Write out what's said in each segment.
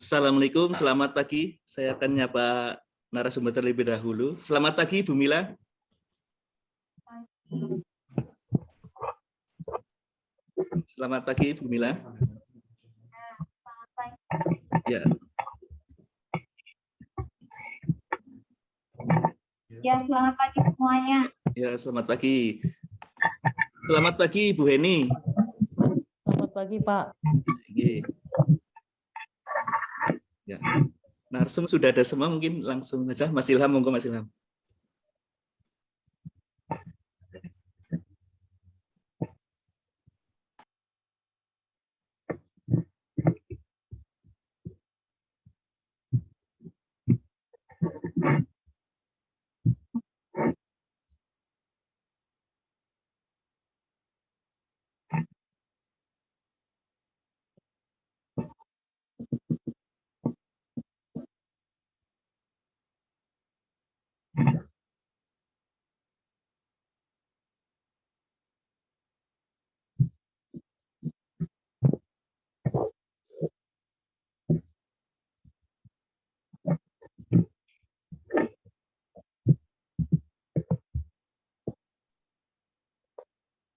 Assalamualaikum, selamat pagi. Saya akan nyapa narasumber terlebih dahulu. Selamat pagi, Bu Mila. Selamat pagi, Bu Mila. Ya. Ya, selamat pagi semuanya. Ya, selamat pagi. Selamat pagi, Bu Heni. Selamat pagi, Pak. Ya. Narsum sudah ada semua, mungkin langsung saja. Mas Ilham, monggo Mas Ilham.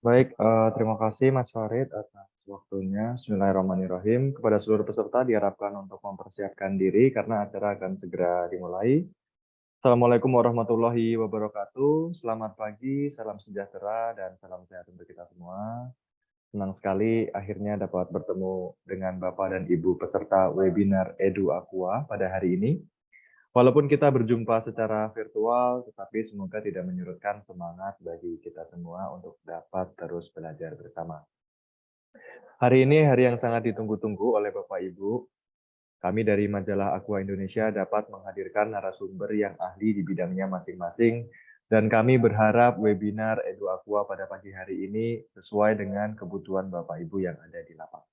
Baik, terima kasih Mas Farid atas waktunya. Bismillahirrahmanirrahim. Kepada seluruh peserta diharapkan untuk mempersiapkan diri karena acara akan segera dimulai. Assalamualaikum warahmatullahi wabarakatuh. Selamat pagi, salam sejahtera, dan salam sehat untuk kita semua. Senang sekali akhirnya dapat bertemu dengan Bapak dan Ibu peserta webinar Edu Aqua pada hari ini. Walaupun kita berjumpa secara virtual, tetapi semoga tidak menyurutkan semangat bagi kita semua untuk dapat terus belajar bersama. Hari ini hari yang sangat ditunggu-tunggu oleh Bapak Ibu. Kami dari majalah Aqua Indonesia dapat menghadirkan narasumber yang ahli di bidangnya masing-masing, dan kami berharap webinar Edu Aqua pada pagi hari ini sesuai dengan kebutuhan Bapak Ibu yang ada di lapangan.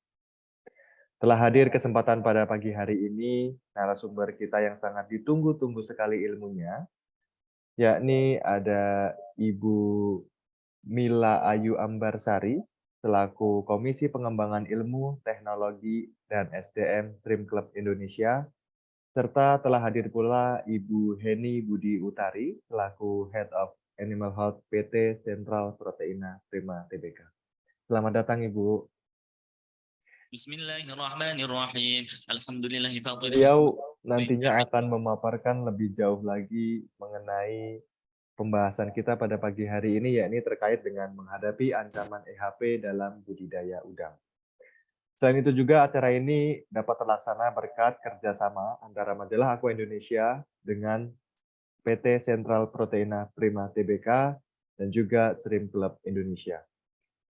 Telah hadir kesempatan pada pagi hari ini narasumber kita yang sangat ditunggu-tunggu sekali ilmunya, yakni ada Ibu Mila Ayu Ambarsari, selaku Komisi Pengembangan Ilmu, Teknologi, dan SDM Trim Club Indonesia, serta telah hadir pula Ibu Heni Budi Utari, selaku Head of Animal Health PT Sentral Proteina Prima Tbk. Selamat datang Ibu. Bismillahirrahmanirrahim. Alhamdulillahirabbil Beliau nantinya akan memaparkan lebih jauh lagi mengenai pembahasan kita pada pagi hari ini, yakni terkait dengan menghadapi ancaman EHP dalam budidaya udang. Selain itu juga acara ini dapat terlaksana berkat kerjasama antara Majalah Aqua Indonesia dengan PT Sentral Proteina Prima Tbk dan juga Shrimp Club Indonesia.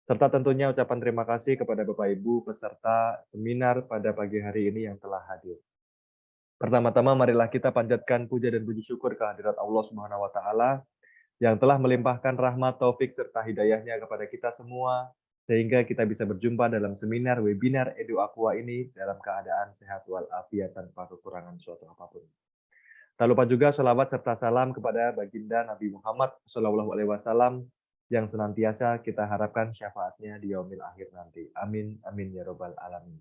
Serta tentunya ucapan terima kasih kepada Bapak Ibu peserta seminar pada pagi hari ini yang telah hadir. Pertama-tama marilah kita panjatkan puja dan puji syukur kehadirat Allah Subhanahu wa taala yang telah melimpahkan rahmat, taufik serta hidayahnya kepada kita semua sehingga kita bisa berjumpa dalam seminar webinar Edu Aqua ini dalam keadaan sehat walafiat tanpa kekurangan suatu apapun. Tak lupa juga sholawat serta salam kepada baginda Nabi Muhammad SAW yang senantiasa kita harapkan syafaatnya di yaumil akhir nanti. Amin, amin ya robbal alamin.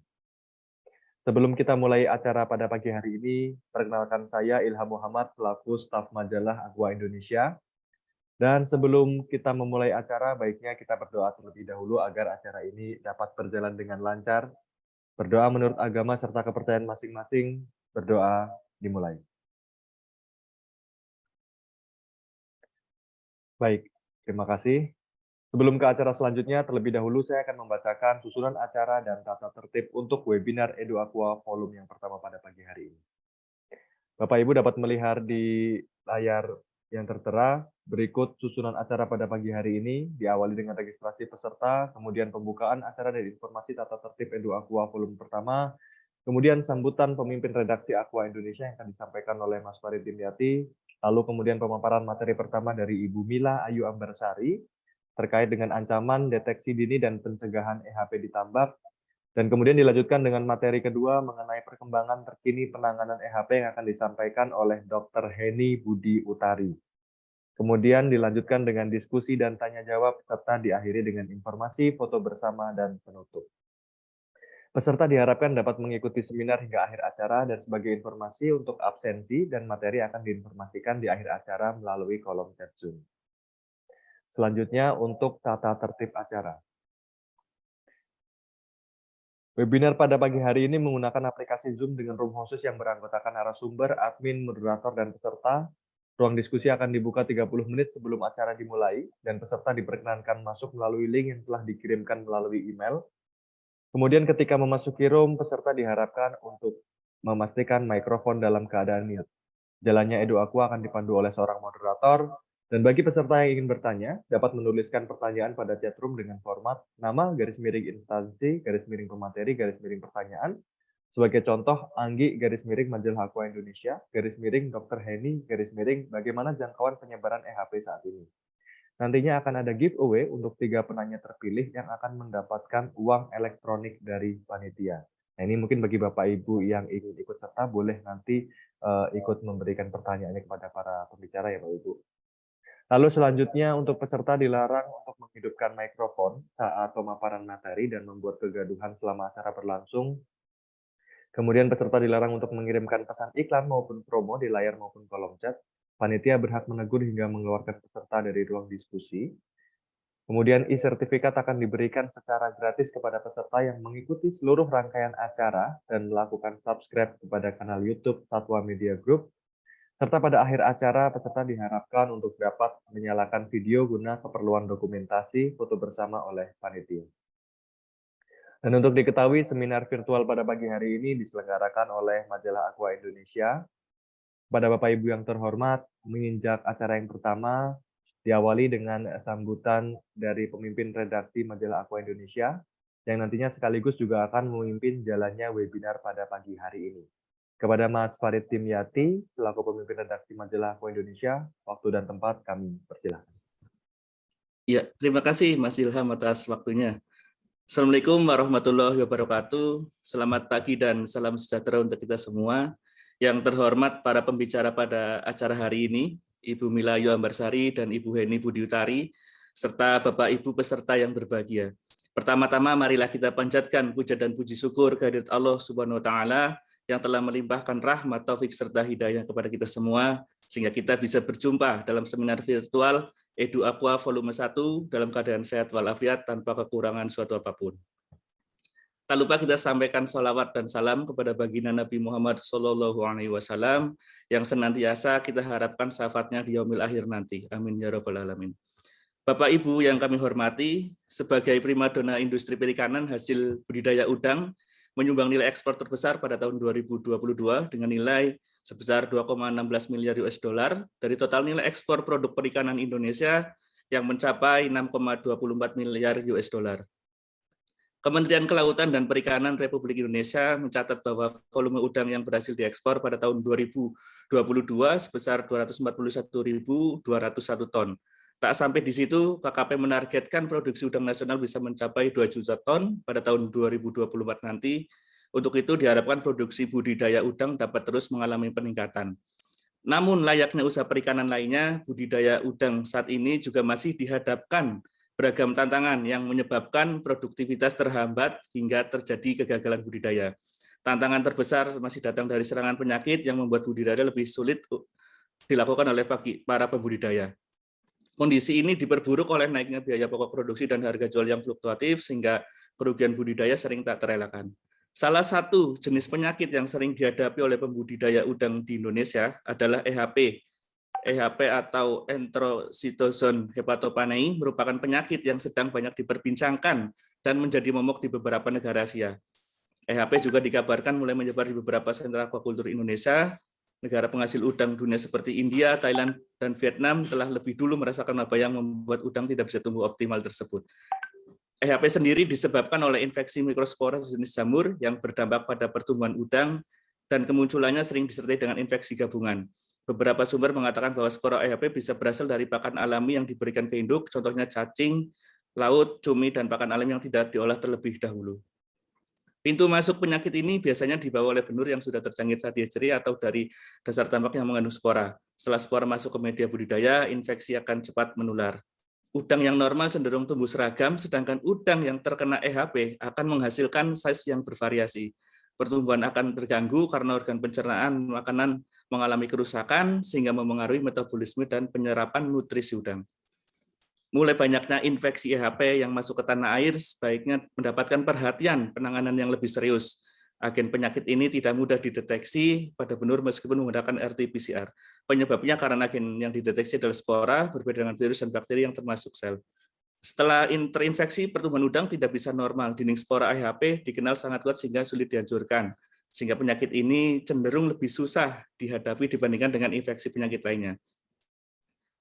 Sebelum kita mulai acara pada pagi hari ini, perkenalkan saya Ilham Muhammad selaku staf majalah Aqua Indonesia. Dan sebelum kita memulai acara, baiknya kita berdoa terlebih dahulu agar acara ini dapat berjalan dengan lancar. Berdoa menurut agama serta kepercayaan masing-masing. Berdoa dimulai. Baik, terima kasih. Sebelum ke acara selanjutnya, terlebih dahulu saya akan membacakan susunan acara dan tata tertib untuk webinar Edu Aqua volume yang pertama pada pagi hari ini. Bapak Ibu dapat melihat di layar yang tertera berikut susunan acara pada pagi hari ini, diawali dengan registrasi peserta, kemudian pembukaan acara dan informasi tata tertib Edu Aqua volume pertama, kemudian sambutan pemimpin redaksi Aqua Indonesia yang akan disampaikan oleh Mas Farid Dimyati, lalu kemudian pemaparan materi pertama dari Ibu Mila Ayu Ambarsari, terkait dengan ancaman, deteksi dini, dan pencegahan EHP di tambak. Dan kemudian dilanjutkan dengan materi kedua mengenai perkembangan terkini penanganan EHP yang akan disampaikan oleh Dr. Heni Budi Utari. Kemudian dilanjutkan dengan diskusi dan tanya jawab, serta diakhiri dengan informasi, foto bersama, dan penutup. Peserta diharapkan dapat mengikuti seminar hingga akhir acara dan sebagai informasi untuk absensi dan materi akan diinformasikan di akhir acara melalui kolom chat Zoom. Selanjutnya untuk tata tertib acara. Webinar pada pagi hari ini menggunakan aplikasi Zoom dengan room khusus yang beranggotakan narasumber, admin, moderator, dan peserta. Ruang diskusi akan dibuka 30 menit sebelum acara dimulai, dan peserta diperkenankan masuk melalui link yang telah dikirimkan melalui email. Kemudian ketika memasuki room, peserta diharapkan untuk memastikan mikrofon dalam keadaan mute. Jalannya Edu Aqua akan dipandu oleh seorang moderator, dan bagi peserta yang ingin bertanya, dapat menuliskan pertanyaan pada chat room dengan format nama, garis miring instansi, garis miring pemateri, garis miring pertanyaan. Sebagai contoh, Anggi, garis miring Majalah Aqua Indonesia, garis miring Dr. Heni, garis miring bagaimana jangkauan penyebaran EHP saat ini. Nantinya akan ada giveaway untuk 3 penanya terpilih yang akan mendapatkan uang elektronik dari panitia. Nah, ini mungkin bagi Bapak Ibu yang ingin ikut serta boleh nanti ikut memberikan pertanyaannya kepada para pembicara ya Bapak Ibu. Lalu selanjutnya untuk peserta dilarang untuk menghidupkan mikrofon saat pemaparan materi dan membuat kegaduhan selama acara berlangsung. Kemudian peserta dilarang untuk mengirimkan pesan iklan maupun promo di layar maupun kolom chat. Panitia berhak menegur hingga mengeluarkan peserta dari ruang diskusi. Kemudian e-sertifikat akan diberikan secara gratis kepada peserta yang mengikuti seluruh rangkaian acara dan melakukan subscribe kepada kanal YouTube Satwa Media Group. Serta pada akhir acara, peserta diharapkan untuk dapat menyalakan video guna keperluan dokumentasi foto bersama oleh panitia. Dan untuk diketahui, seminar virtual pada pagi hari ini diselenggarakan oleh Majalah Aqua Indonesia. Pada Bapak Ibu yang terhormat, menginjak acara yang pertama, diawali dengan sambutan dari pemimpin redaksi Majalah Aqua Indonesia, yang nantinya sekaligus juga akan memimpin jalannya webinar pada pagi hari ini. Kepada Mas Farid Timyati, selaku pemimpin redaksi Majalah Aqua Indonesia, waktu dan tempat kami persilahkan. Ya, terima kasih Mas Ilham atas waktunya. Assalamualaikum warahmatullahi wabarakatuh. Selamat pagi dan salam sejahtera untuk kita semua. Yang terhormat para pembicara pada acara hari ini, Ibu Mila Yoambarsari dan Ibu Heni Budiutari, serta Bapak Ibu peserta yang berbahagia. Pertama-tama marilah kita panjatkan puja dan puji syukur kehadirat Allah Subhanahu wa taala yang telah melimpahkan rahmat, taufik serta hidayah kepada kita semua sehingga kita bisa berjumpa dalam seminar virtual Edu Aqua volume 1 dalam keadaan sehat walafiat tanpa kekurangan suatu apapun. Tak lupa kita sampaikan salawat dan salam kepada baginda Nabi Muhammad SAW yang senantiasa kita harapkan syafaatnya di yaumil akhir nanti. Amin ya rabbal alamin. Bapak Ibu yang kami hormati, sebagai primadona industri perikanan hasil budidaya udang menyumbang nilai ekspor terbesar pada tahun 2022 dengan nilai sebesar 2,16 miliar US dollar dari total nilai ekspor produk perikanan Indonesia yang mencapai 6,24 miliar US dollar. Kementerian Kelautan dan Perikanan Republik Indonesia mencatat bahwa volume udang yang berhasil diekspor pada tahun 2022 sebesar 241.201 ton. Tak sampai di situ, KKP menargetkan produksi udang nasional bisa mencapai 2 juta ton pada tahun 2024 nanti. Untuk itu diharapkan produksi budidaya udang dapat terus mengalami peningkatan. Namun layaknya usaha perikanan lainnya, budidaya udang saat ini juga masih dihadapkan beragam tantangan yang menyebabkan produktivitas terhambat hingga terjadi kegagalan budidaya. Tantangan terbesar masih datang dari serangan penyakit yang membuat budidaya lebih sulit dilakukan oleh para pembudidaya. Kondisi ini diperburuk oleh naiknya biaya pokok produksi dan harga jual yang fluktuatif sehingga kerugian budidaya sering tak terelakkan. Salah satu jenis penyakit yang sering dihadapi oleh pembudidaya udang di Indonesia adalah EHP. EHP atau Enterocytosis hepatopanei merupakan penyakit yang sedang banyak diperbincangkan dan menjadi momok di beberapa negara Asia. EHP juga dikabarkan mulai menyebar di beberapa sentra akuakultur Indonesia. Negara penghasil udang dunia seperti India, Thailand, dan Vietnam telah lebih dulu merasakan wabah yang membuat udang tidak bisa tumbuh optimal tersebut. EHP sendiri disebabkan oleh infeksi mikrospora jenis jamur yang berdampak pada pertumbuhan udang dan kemunculannya sering disertai dengan infeksi gabungan. Beberapa sumber mengatakan bahwa spora EHP bisa berasal dari pakan alami yang diberikan ke induk, contohnya cacing, laut, cumi, dan pakan alami yang tidak diolah terlebih dahulu. Pintu masuk penyakit ini biasanya dibawa oleh benur yang sudah terjangkit sadiaceri atau dari dasar tambak yang mengandung spora. Setelah spora masuk ke media budidaya, infeksi akan cepat menular. Udang yang normal cenderung tumbuh seragam, sedangkan udang yang terkena EHP akan menghasilkan size yang bervariasi. Pertumbuhan akan terganggu karena organ pencernaan makanan mengalami kerusakan sehingga memengaruhi metabolisme dan penyerapan nutrisi udang. Mulai banyaknya infeksi EHP yang masuk ke tanah air sebaiknya mendapatkan perhatian penanganan yang lebih serius. Agen penyakit ini tidak mudah dideteksi pada benur meskipun menggunakan RT-PCR. Penyebabnya karena agen yang dideteksi adalah spora, berbeda dengan virus dan bakteri yang termasuk sel. Setelah terinfeksi, pertumbuhan udang tidak bisa normal. Dinding spora EHP dikenal sangat kuat sehingga sulit dihancurkan. Sehingga penyakit ini cenderung lebih susah dihadapi dibandingkan dengan infeksi penyakit lainnya.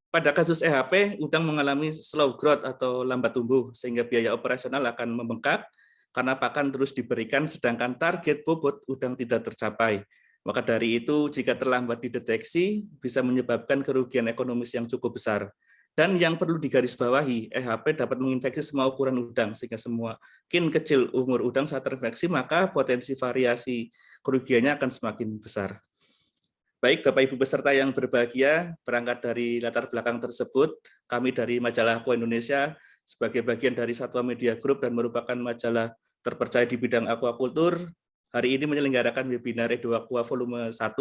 Pada kasus EHP, udang mengalami slow growth atau lambat tumbuh, sehingga biaya operasional akan membengkak karena pakan terus diberikan sedangkan target bobot udang tidak tercapai. Maka dari itu, jika terlambat dideteksi, bisa menyebabkan kerugian ekonomis yang cukup besar. Dan yang perlu digarisbawahi, EHP dapat menginfeksi semua ukuran udang, sehingga semakin kecil umur udang saat terinfeksi, maka potensi variasi kerugiannya akan semakin besar. Baik, Bapak Ibu peserta yang berbahagia, berangkat dari latar belakang tersebut, kami dari Majalah Aqua Indonesia sebagai bagian dari Satwa Media Group dan merupakan majalah terpercaya di bidang aquakultur, hari ini menyelenggarakan webinar Edu Aqua Volume 1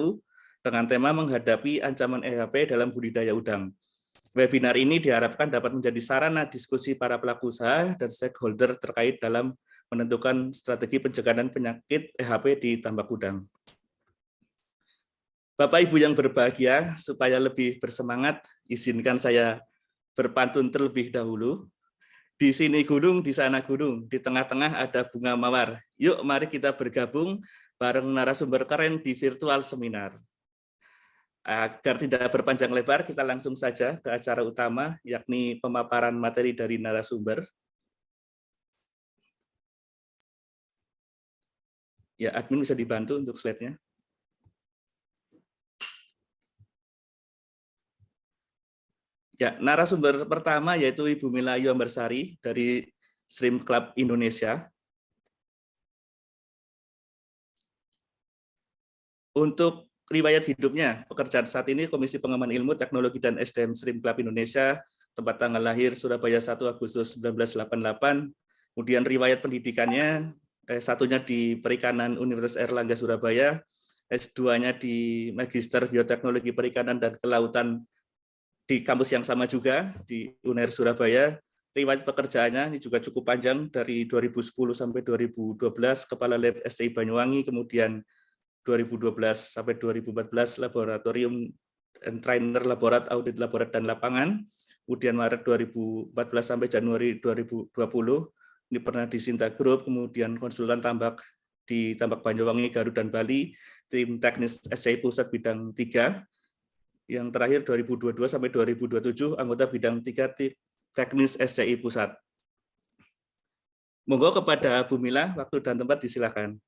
dengan tema menghadapi ancaman EHP dalam budidaya udang. Webinar ini diharapkan dapat menjadi sarana diskusi para pelaku usaha dan stakeholder terkait dalam menentukan strategi pencegahan penyakit EHP di tambak udang. Bapak Ibu yang berbahagia, supaya lebih bersemangat, izinkan saya berpantun terlebih dahulu. Di sini gunung, di sana gunung, di tengah-tengah ada bunga mawar. Yuk mari kita bergabung bareng narasumber keren di virtual seminar. Agar tidak berpanjang lebar, kita langsung saja ke acara utama, yakni pemaparan materi dari narasumber. Ya, admin bisa dibantu untuk slide-nya. Ya, narasumber pertama yaitu Ibu Mila Yuambarsari dari Shrimp Club Indonesia. Untuk riwayat hidupnya, pekerjaan saat ini Komisi Pengembangan Ilmu, Teknologi, dan SDM Shrimp Club Indonesia, tempat tanggal lahir Surabaya 1 Agustus 1988. Kemudian riwayat pendidikannya, S1-nya di Perikanan Universitas Airlangga Surabaya, S2-nya di Magister Bioteknologi Perikanan dan Kelautan di kampus yang sama juga di UNER Surabaya. Riwayat pekerjaannya ini juga cukup panjang dari 2010 sampai 2012 Kepala Lab SCI Banyuwangi, kemudian 2012 sampai 2014 Laboratorium and Trainer Laborat Audit Laborat dan Lapangan, kemudian Maret 2014 sampai Januari 2020 ini pernah di Sinta Group, kemudian konsultan tambak di Tambak Banyuwangi, Garut, dan Bali, tim teknis SCI Pusat bidang 3, yang terakhir 2022 sampai 2027 anggota bidang 3 teknis SCI Pusat. Monggo kepada Bu Mila, waktu dan tempat disilakan.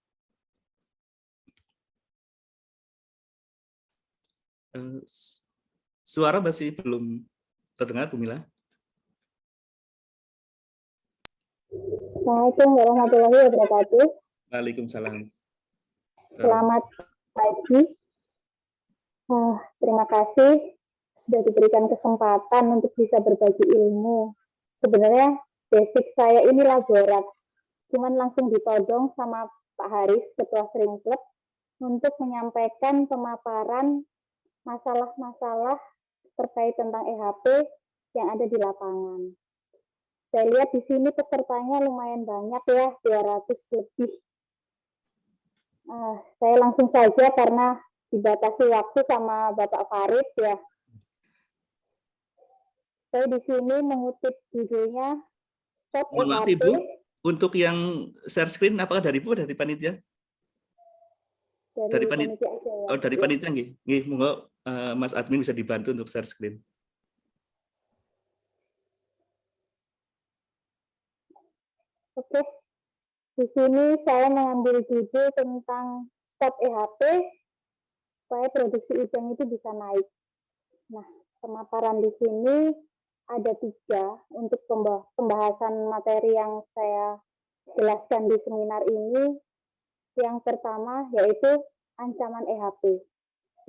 Suara masih belum terdengar, Bu Mila. Assalamualaikum warahmatullahi wabarakatuh. Waalaikumsalam. Selamat pagi. Terima kasih sudah diberikan kesempatan untuk bisa berbagi ilmu. Sebenarnya basic saya ini laborat, cuman langsung ditodong sama Pak Haris, Ketua Shrimp Club, untuk menyampaikan pemaparan masalah-masalah terkait tentang EHP yang ada di lapangan. Saya lihat di sini pesertanya lumayan banyak ya, 200 lebih. Saya langsung saja karena dibatasi waktu sama Bapak Farid ya. Saya di sini mengutip judulnya Stop Maaf EHP. Ibu, untuk yang share screen apakah dari Ibu dari panitia? Dari panitia aja ya. Oh, dari panitia nggih. Nggih, monggo Mas admin bisa dibantu untuk share screen. Oke. Di sini saya mengambil judul tentang Stop EHP supaya produksi udang itu bisa naik. Nah, pemaparan di sini ada 3 untuk pembahasan materi yang saya jelaskan di seminar ini. Yang pertama yaitu ancaman EHP.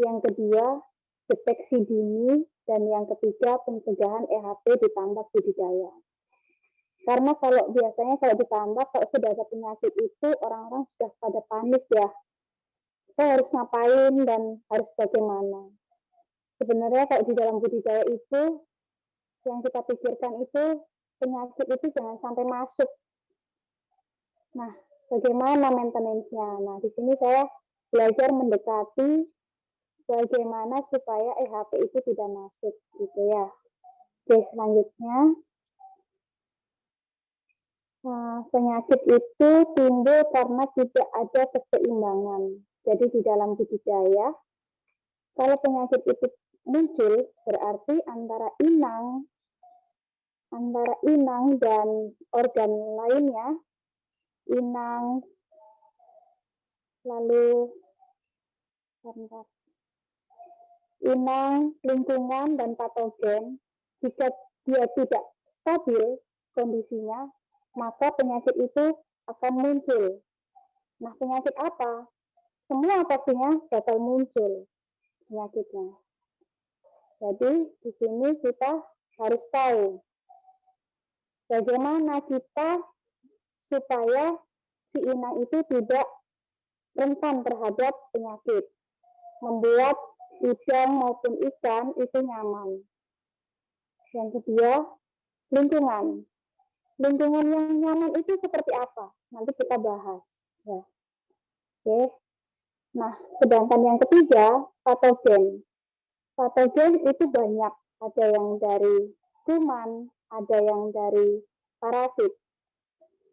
Yang kedua, deteksi dini Dan yang ketiga, pencegahan EHP di tambak budidaya. Karena kalau biasanya kalau di tambak, kalau sudah ada penyakit itu, orang-orang sudah pada panik ya. Saya harus ngapain dan harus bagaimana. Sebenarnya kalau di dalam budidaya itu, yang kita pikirkan itu, penyakit itu jangan sampai masuk. Nah, bagaimana maintenance-nya? Nah, di sini saya belajar mendekati bagaimana supaya EHP itu tidak masuk, gitu ya. Oke, selanjutnya. Nah, penyakit itu timbul karena tidak ada keseimbangan. Jadi di dalam budidaya, kalau penyakit itu muncul, berarti antara inang dan organ lainnya, inang, lalu inang, lingkungan, dan patogen, jika dia tidak stabil kondisinya, maka penyakit itu akan muncul. Nah, penyakit apa? Semua pastinya bakal muncul penyakitnya. Jadi, di sini kita harus tahu bagaimana kita supaya si inang itu tidak rentan terhadap penyakit. Membuat udang maupun ikan itu nyaman. Yang kedua, lingkungan. Lingkungan yang nyaman itu seperti apa? Nanti kita bahas. Ya. Oke. Nah, sedangkan yang ketiga, patogen. Patogen itu banyak. Ada yang dari kuman, ada yang dari parasit.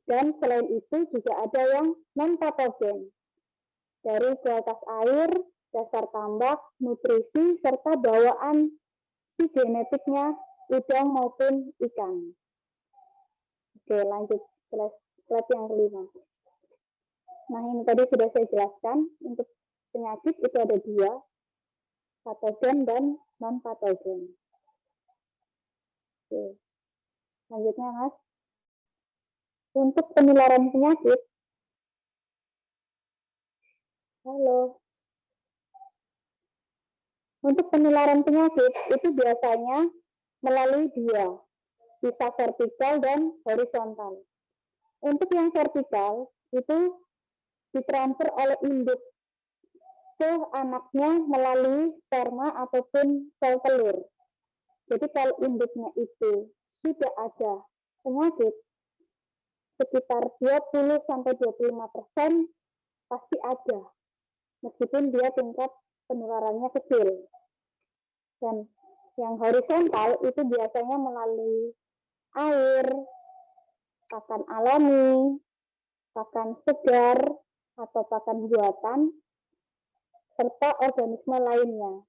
Dan selain itu juga ada yang non-patogen. Dari kualitas air, dasar tambak, nutrisi, serta bawaan si genetiknya udang maupun ikan. Oke, lanjut slide yang kelima. Nah, ini tadi sudah saya jelaskan. Untuk penyakit itu ada dua, patogen dan non-patogen. Oke. Selanjutnya, Mas. Untuk penularan penyakit, halo. Untuk penularan penyakit itu biasanya melalui dua, bisa vertikal dan horizontal. Untuk yang vertikal itu ditransfer oleh induk ke anaknya melalui sperma ataupun sel telur. Jadi kalau induknya itu sudah ada penyakit, sekitar 20-25% pasti ada, meskipun dia tingkat penularannya kecil. Dan yang horizontal itu biasanya melalui air, pakan alami, pakan segar, atau pakan buatan, serta organisme lainnya.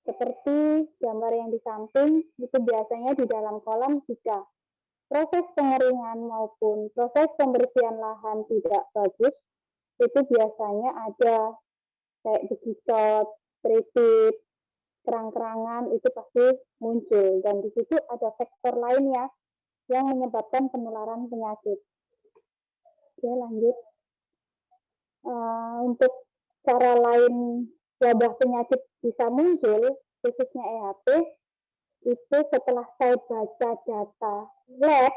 Seperti gambar yang di samping, itu biasanya di dalam kolam jika proses pengeringan maupun proses pembersihan lahan tidak bagus, itu biasanya ada kayak bekicot, tripit, kerang-kerangan, itu pasti muncul. Dan di situ ada faktor lainnya yang menyebabkan penularan penyakit. Oke, lanjut. Untuk cara lain wabah penyakit bisa muncul, khususnya EHP, itu setelah saya baca data lab,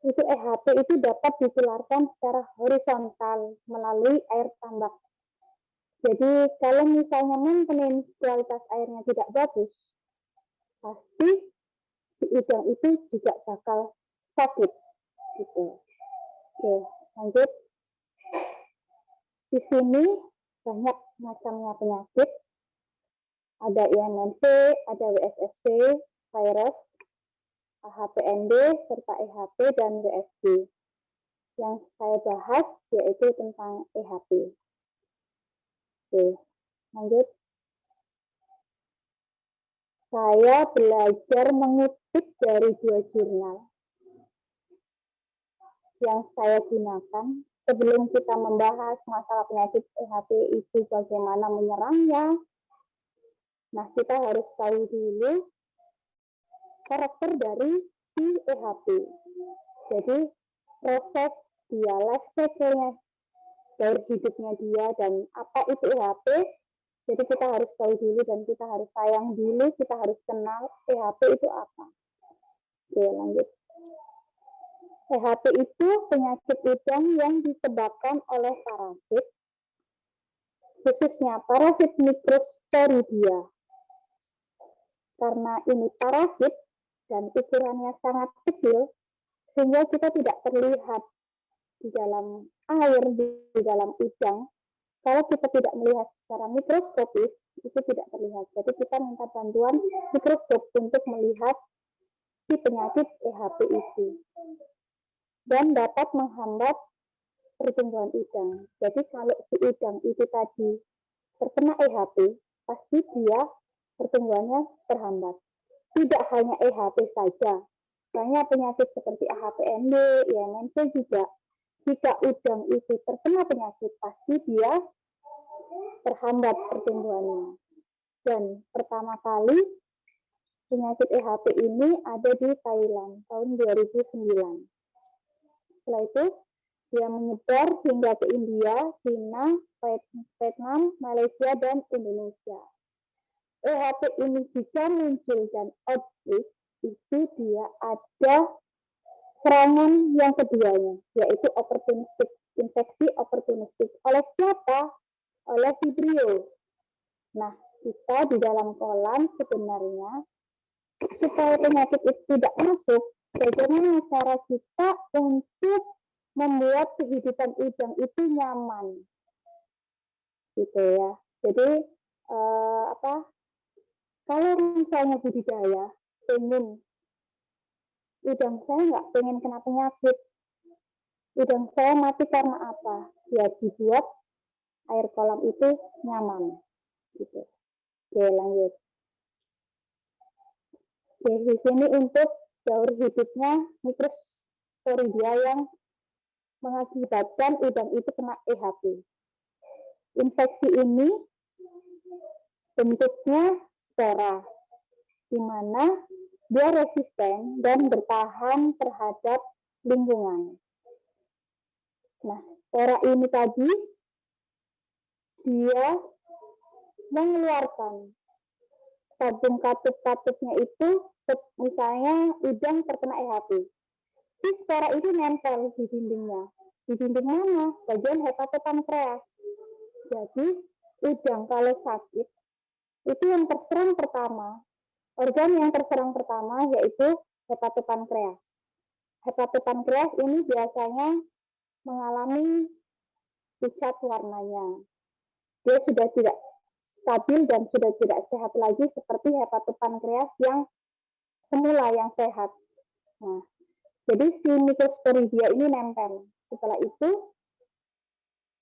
itu EHP itu dapat ditularkan secara horizontal melalui air tambak. Jadi kalau misalnya maintenance kualitas airnya tidak bagus, pasti si udang itu juga bakal sakit. Gitu. Oke, lanjut. Di sini banyak macamnya penyakit. Ada IMNP, ada WSSP, virus, HPND, serta EHP, dan WSD. Yang saya bahas yaitu tentang EHP. Oke, lanjut. Saya belajar mengutip dari dua jurnal yang saya gunakan sebelum kita membahas masalah penyakit EHP itu bagaimana menyerangnya. Nah, kita harus tahu dulu karakter dari si EHP. Jadi, proses dia, life cycle-nya, dari hidupnya dia, dan apa itu EHP, Jadi kita harus tahu dulu dan kita harus sayang dulu, kita harus kenal PHP itu apa. Oke, lanjut. PHP itu penyakit udang yang disebabkan oleh parasit, khususnya parasit Microsporidia. Karena ini parasit dan ukurannya sangat kecil, sehingga kita tidak terlihat di dalam air, di dalam udang. Kalau kita tidak melihat secara mikroskopis, itu tidak terlihat. Jadi kita minta bantuan mikroskop untuk melihat si penyakit PHP itu. Dan dapat menghambat pertumbuhan udang. Jadi kalau si udang itu tadi terkena EHP, pasti dia pertumbuhannya terhambat. Tidak hanya EHP saja, banyak penyakit seperti AHPND, IMNC juga. Jika udang itu terkena penyakit, pasti dia terhambat pertumbuhannya. Dan pertama kali penyakit EHP ini ada di Thailand tahun 2009. Setelah itu dia menyebar hingga ke India, China, Vietnam, Malaysia, dan Indonesia. EHP ini jika muncul dan outbreak, itu dia ada serangan yang keduanya, yaitu opportunistic, infeksi opportunistic. Oleh siapa? Oleh Vibrio. Nah, kita di dalam kolam sebenarnya, supaya penyakit itu tidak masuk, bagaimana cara kita untuk membuat kehidupan udang itu nyaman, gitu ya. Jadi kalau misalnya budidaya pengen udang saya nggak pengen kena penyakit, udang saya mati karena apa? Ya dibuat air kolam itu nyaman, gitu. Oke, lanjut. Oke, di sini untuk daur hidupnya Microsporidia yang mengakibatkan udang itu kena EHP. Infeksi ini bentuknya spora, di mana dia resisten dan bertahan terhadap lingkungan. Nah, spora ini tadi dia mengeluarkan tabung katup-katupnya itu, misalnya udang terkena EHP. Si spora itu nempel di dindingnya. Di dinding mana? Bagian hepatopankreas. Jadi, udang kalau sakit, itu yang terserang pertama, organ yang terserang pertama yaitu hepatopankreas. Hepatopankreas ini biasanya mengalami pucat warnanya. Dia sudah tidak stabil dan sudah tidak sehat lagi seperti hepatopankreas yang semula yang sehat. Nah, jadi si Microsporidia ini nempel. Setelah itu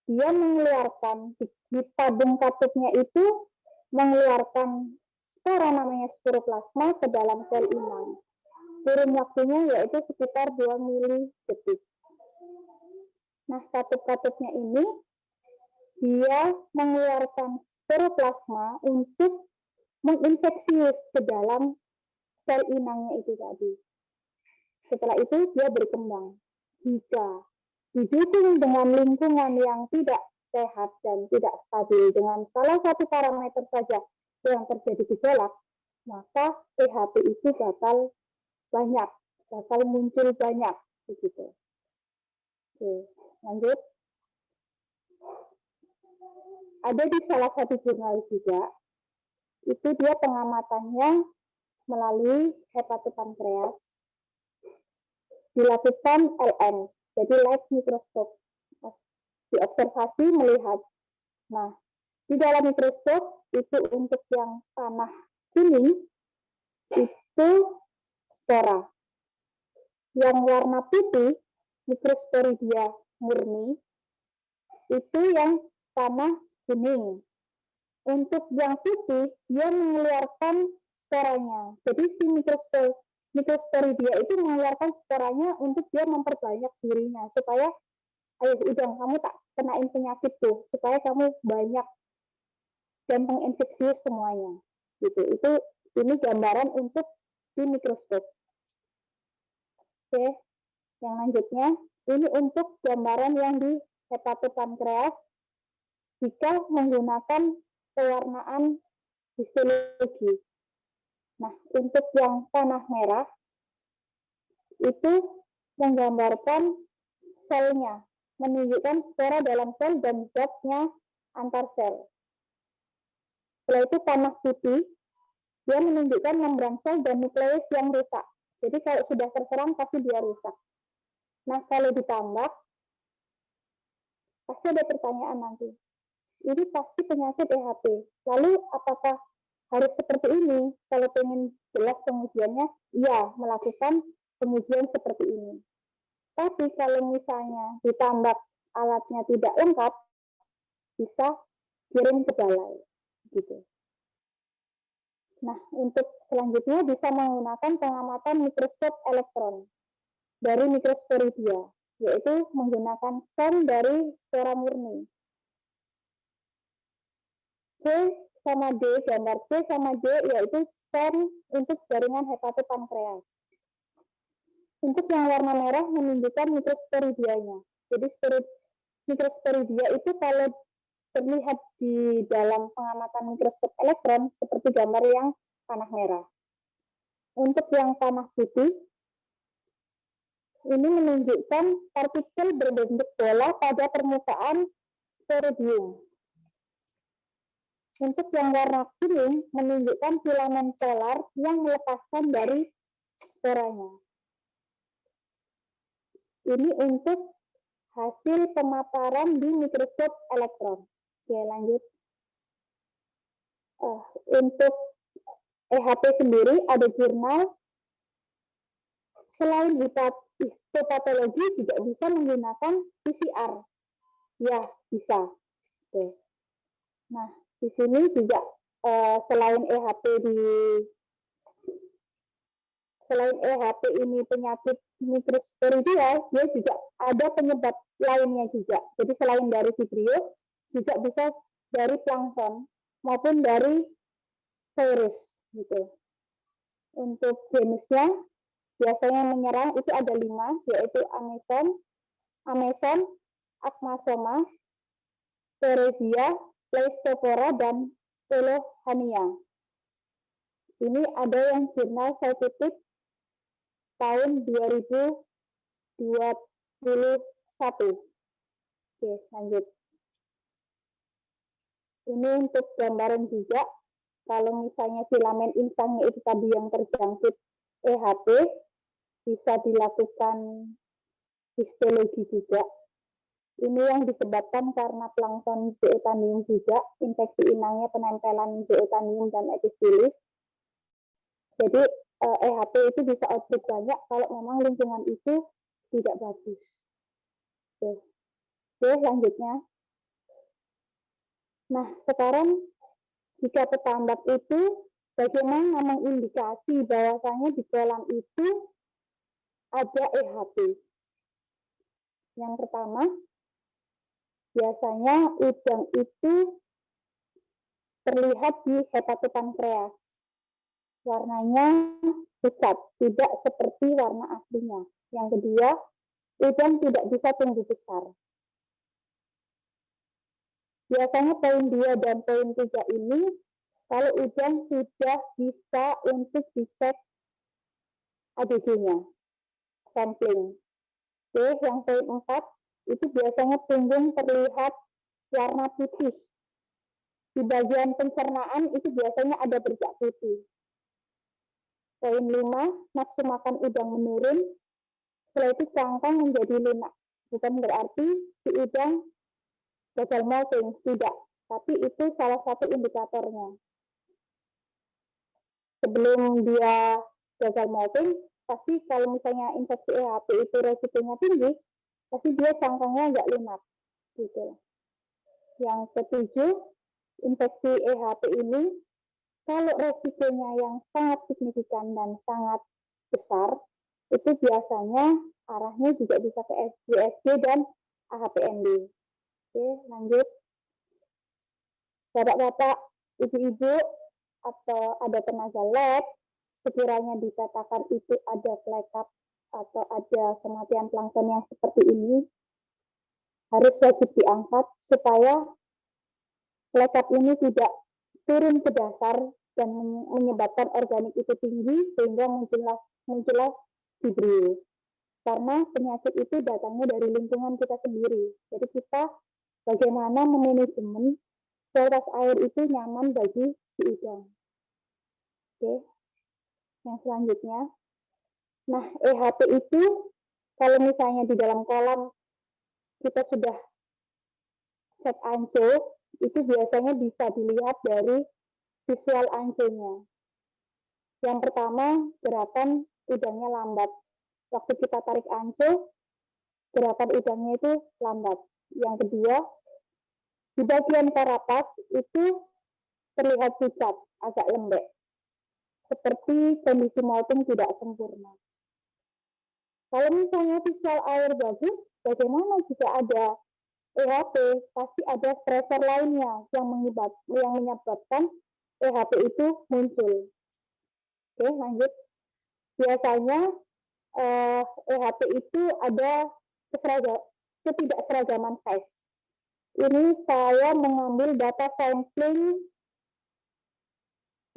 dia mengeluarkan di tabung katupnya itu mengeluarkan spora namanya sporoplasma ke dalam sel inang. Kurun waktunya yaitu sekitar 2 milidetik. Nah, katup-katupnya ini dia mengeluarkan sporoplasma untuk menginfeksius ke dalam sel inangnya itu tadi. Setelah itu dia berkembang. Jika didukung dengan lingkungan yang tidak sehat dan tidak stabil dengan salah satu parameter saja yang terjadi gejolak, maka PHP itu bakal muncul banyak begitu. Oke, lanjut. Ada di salah satu jurnal juga, itu dia pengamatannya melalui hepatopankreas, dilakukan LM, jadi light microscope, diobservasi melihat. Nah, di dalam mikroskop itu untuk yang tanah kuning itu spora. Yang warna putih Microsporidia murni itu yang tanah kuning. Untuk yang putih dia mengeluarkan sporanya. Jadi si Microsporidia itu mengeluarkan sporanya untuk dia memperbanyak dirinya supaya ayo udang kamu tak kenain penyakit tuh, supaya kamu banyak gampang infeksius semuanya. Gitu. Ini gambaran untuk di mikroskop. Oke, yang lanjutnya ini untuk gambaran yang di hepatopankreas jika menggunakan pewarnaan histologi. Nah, untuk yang panah merah itu menggambarkan selnya, menunjukkan spora dalam sel dan zatnya antar sel. Setelah itu panah putih, dia menunjukkan membran sel dan nukleus yang rusak. Jadi kalau sudah terserang pasti dia rusak. Nah, kalau ditambak, pasti ada pertanyaan nanti. Ini pasti penyakit EHP. Lalu apakah harus seperti ini? Kalau pengen jelas pengujiannya, iya, melakukan pengujian seperti ini. Tapi kalau misalnya ditambak alatnya tidak lengkap, bisa kirim ke balai. Gitu. Nah, untuk selanjutnya bisa menggunakan pengamatan mikroskop elektron dari mikrosporidia, yaitu menggunakan sen dari spora murni. C sama D, gambar C sama D yaitu sen untuk jaringan hepatopankreas. Untuk yang warna merah menunjukkan mikrosporidianya. Jadi mikrosporidia itu kalau terlihat di dalam pengamatan mikroskop elektron seperti gambar yang panah merah. Untuk yang panah putih, ini menunjukkan partikel berbentuk bola pada permukaan sporidium. Untuk yang warna kuning menunjukkan filamen polar yang melepaskan dari sporanya. Ini untuk hasil pemaparan di mikroskop elektron. Oke, lanjut. Untuk EHP sendiri ada jurnal. Selain histopatologi juga bisa menggunakan PCR. Ya, bisa. Oke. Nah, di sini juga selain EHP ini penyakit mikrosporidia, dia juga ada penyebab lainnya juga. Jadi selain dari vibrio, juga bisa dari plankton maupun dari virus. Gitu. Untuk jenisnya biasanya menyerang itu ada 5, yaitu ameson, akmasoma, teresia, pleistopora, dan pelohania. Ini ada yang jurnal Scientific tahun 2021. Oke, lanjut. Ini untuk gambaran juga, kalau misalnya filamen insangnya itu tadi yang terjangkit EHP, bisa dilakukan histologi juga. Ini yang disebabkan karena plankton zeotanium juga, infeksi inangnya penempelan zeotanium dan epistilis. Jadi EHP itu bisa outbreak banyak kalau memang lingkungan itu tidak bagus. Oke, selanjutnya. Nah, sekarang jika petambak itu bagaimana mengindikasi bahwasanya di kolam itu ada EHP. Yang pertama, biasanya udang itu terlihat di hepatopankreas. Warnanya pucat, tidak seperti warna aslinya. Yang kedua, udang tidak bisa tumbuh besar. Biasanya poin 2 dan poin 3 ini, kalau udang sudah bisa untuk dicek ADG-nya, sampling. Oke, yang poin 4, itu biasanya punggung terlihat warna putih. Di bagian pencernaan itu biasanya ada bercak putih. Poin 5, nafsu makan udang menurun, setelah itu cangkang menjadi lunak. Bukan berarti si udang gagal molting, tidak. Tapi itu salah satu indikatornya. Sebelum dia gagal molting, pasti kalau misalnya infeksi EHP itu resikonya tinggi, pasti dia cangkangnya nggak lunak. Gitu. Yang ketujuh, infeksi EHP ini, kalau resikonya yang sangat signifikan dan sangat besar, itu biasanya arahnya juga bisa ke SGSG dan AHPND. Oke, lanjut. Bapak-bapak, ibu-ibu, atau ada tenaga lab, sekiranya dikatakan itu ada flekap atau ada kematian plankton yang seperti ini, harus wajib diangkat supaya flekap ini tidak turun ke dasar dan menyebabkan organik itu tinggi sehingga muncullah Vibrio. Karena penyakit itu datangnya dari lingkungan kita sendiri. Jadi kita bagaimana memanajemen kualitas air itu nyaman bagi si udang. Oke, yang selanjutnya. Nah, EHP itu kalau misalnya di dalam kolam kita sudah set anco, itu biasanya bisa dilihat dari visual anconya. Yang pertama, gerakan udangnya lambat. Waktu kita tarik anco, gerakan udangnya itu lambat. Yang kedua, di bagian karapas itu terlihat pucat, agak lembek. Seperti kondisi molting tidak sempurna. Kalau misalnya visual air bagus, bagaimana jika ada EHP? Pasti ada stressor lainnya yang menyebabkan EHP itu muncul. Oke, lanjut. Biasanya EHP itu ada ketidakseragaman size. Ini saya mengambil data sampling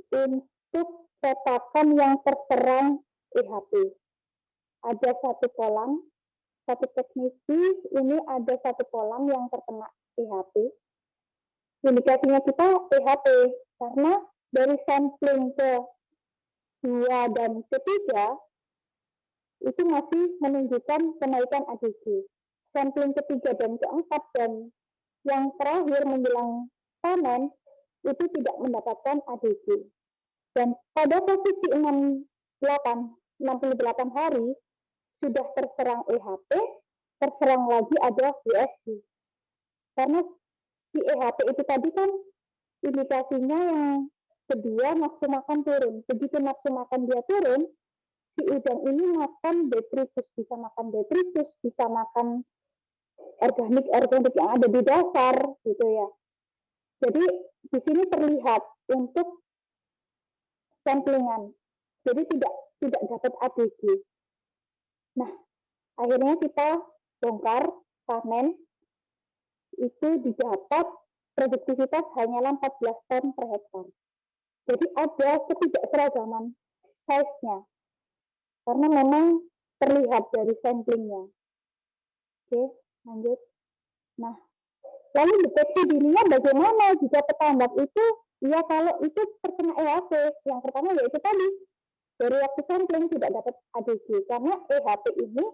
untuk petakan yang terserang EHP. Ada satu kolam, satu teknisi, ini ada satu kolam yang terkena EHP. Indikasinya kita EHP, karena dari sampling ke 2 dan ketiga, itu masih menunjukkan kenaikan ADG. Sampling ketiga dan keempat dan yang terakhir menjelang panen itu tidak mendapatkan ADG. Dan pada posisi 68 hari sudah terserang EHP, terserang lagi ada USG. Karena si EHP itu tadi kan indikasinya yang kedua nafsu makan turun. Begitu nafsu makan dia turun, si udang ini makan detritus, bisa makan detritus, bisa makan organik yang ada di dasar, gitu ya. Jadi di sini terlihat untuk samplingan, jadi tidak dapat ADG. Nah, akhirnya kita bongkar panen, itu didapat produktivitas hanyalah 14 ton per hektar. Jadi ada ketidakseragaman size-nya, karena memang terlihat dari samplingnya. Oke, lanjut. Nah, lalu deteksi dininya bagaimana jika petambak itu, ya kalau itu terkena EHP, yang pertama yaitu tadi, dari waktu sampling tidak dapat ADG, karena EHP ini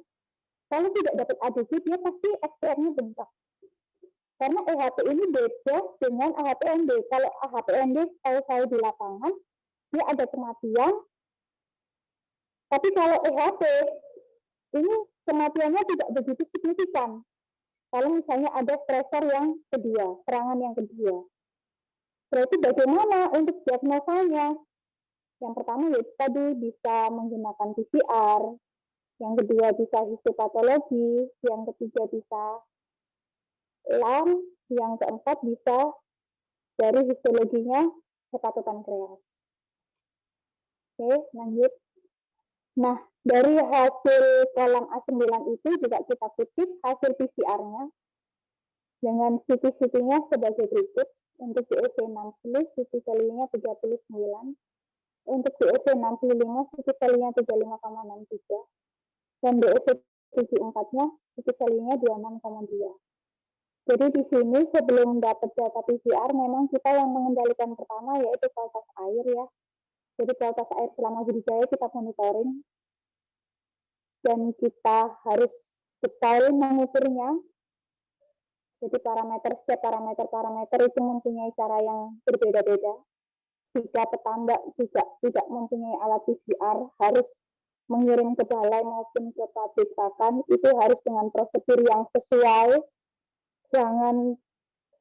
kalau tidak dapat ADG dia pasti XPR-nya bengkak. Karena EHP ini beda dengan AHPND. Kalau AHPND tahu saya di lapangan, dia ada kematian, tapi kalau EHP ini kematiannya tidak begitu signifikan. Kalau misalnya ada stresor yang kedua, serangan yang kedua. Berarti bagaimana untuk diagnosanya? Yang pertama yaitu tadi bisa menggunakan PCR, yang kedua bisa histopatologi, yang ketiga bisa LAM, yang keempat bisa dari histologinya hepatopankreas. Oke, lanjut. Nah, dari hasil kolam A9 itu juga kita kutip hasil PCR-nya dengan CT-CT-nya sebagai berikut. Untuk DOC 60, CT value-nya 39. Untuk DOC 65, CT value-nya 35,63. Dan DOC 74-nya, CT value-nya 26,2. Jadi di sini sebelum dapat data PCR, memang kita yang mengendalikan pertama yaitu kualitas air ya. Jadi kualitas air selama budidaya kita monitoring. Dan kita harus detail mengukurnya. Jadi setiap parameter itu mempunyai cara yang berbeda-beda. Jika petambak juga tidak mempunyai alat PCR, harus mengirim ke balai maupun ke pabrik pakan, itu harus dengan prosedur yang sesuai. Jangan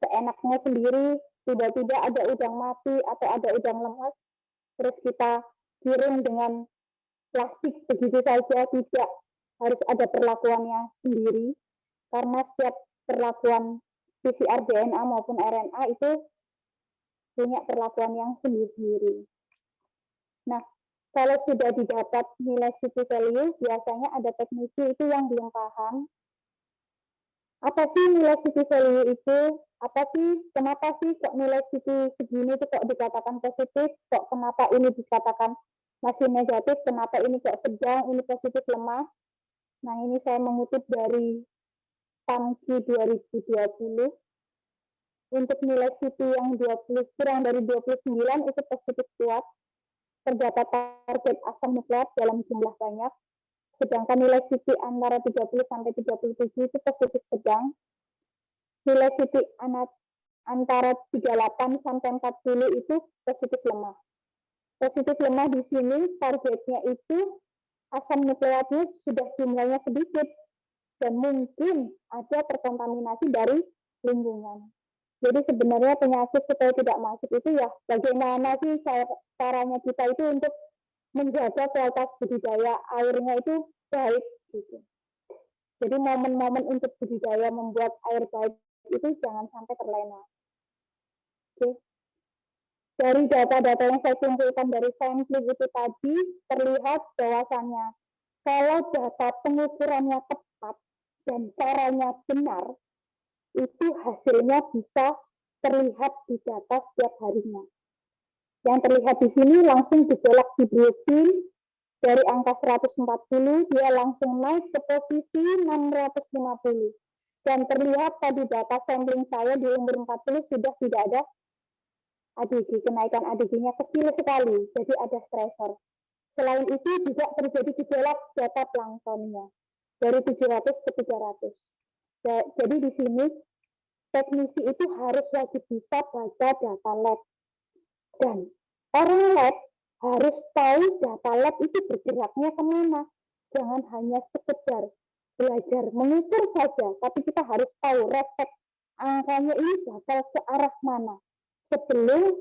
seenaknya sendiri, tiba-tiba ada udang mati atau ada udang lemas, terus kita kirim dengan plastik begitu saja, tidak. Harus ada perlakuannya sendiri, karena setiap perlakuan PCR DNA maupun RNA itu punya perlakuan yang sendiri-sendiri. Nah, kalau sudah didapat nilai CT value, biasanya ada teknisi itu yang belum paham Apa sih nilai city value itu? Apa sih, kenapa sih kok nilai city segini itu kok dikatakan positif? Kok kenapa ini dikatakan masih negatif? Kenapa ini kok sedang, ini positif lemah? Nah, ini saya mengutip dari PAMQ 2020. Untuk nilai city yang 20, kurang dari 29 itu positif kuat. Terdapat target asam nukleat dalam jumlah banyak. Sedangkan nilai city antara 30 sampai 37 itu positif sedang. Nilai city antara 38 sampai 40 itu positif lemah. Positif lemah di sini targetnya itu asam nukleatnya sudah jumlahnya sedikit dan mungkin ada terkontaminasi dari lingkungan. Jadi sebenarnya penyakit supaya tidak masuk itu ya bagaimana sih caranya kita itu untuk menjaga kualitas budidaya airnya itu baik gitu. Jadi momen-momen untuk budidaya membuat air baik itu jangan sampai terlena. Oke. Dari data-data yang saya kumpulkan dari sampling itu tadi terlihat bahwasannya kalau data pengukurannya tepat dan caranya benar, itu hasilnya bisa terlihat di data setiap harinya. Yang terlihat di sini langsung gejolak hidrogen dari angka 140, dia langsung naik ke posisi 650. Dan terlihat tadi data sampling saya di umur 40 sudah tidak ada ADG, kenaikan ADG-nya kecil sekali, jadi ada stressor. Selain itu juga terjadi gejolak data planktonnya dari 700 ke 300. Jadi di sini teknisi itu harus wajib bisa baca data lab. Dan orang lab harus tahu data lab itu bergeraknya kemana. Jangan hanya sekedar belajar mengukur saja, tapi kita harus tahu respek angkanya ini bakal ke arah mana sebelum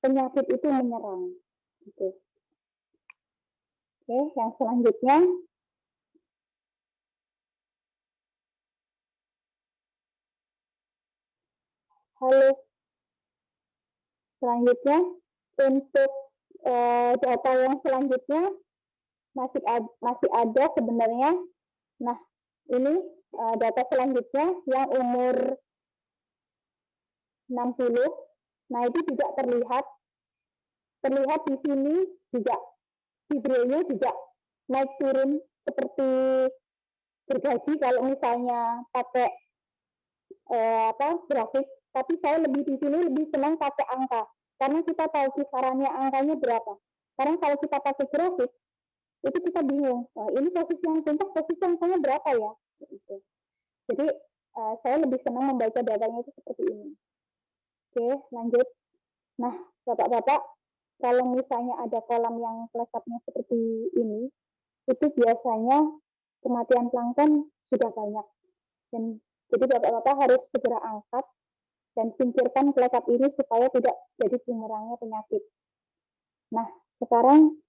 penyakit itu menyerang. Gitu. Oke, yang selanjutnya. Halo. Selanjutnya, untuk data yang selanjutnya masih ada sebenarnya. Nah, ini data selanjutnya yang umur 60. Nah, itu tidak terlihat. Terlihat di sini juga hidronya juga naik turun seperti gergaji kalau misalnya pakai grafik. Tapi saya lebih di sini lebih senang pakai angka karena kita tahu kisarannya angkanya berapa. Karena kalau kita pakai grafik itu kita bingung. Ini posisi yang puncak, posisi angkanya berapa ya? Gitu. Jadi saya lebih senang membaca datanya itu seperti ini. Oke, lanjut. Nah, Bapak-bapak, kalau misalnya ada kolam yang kelekapnya seperti ini, itu biasanya kematian plankton sudah banyak. Dan jadi Bapak-bapak harus segera angkat dan singkirkan kelekap ini supaya tidak jadi bumerangnya penyakit. Nah, sekarang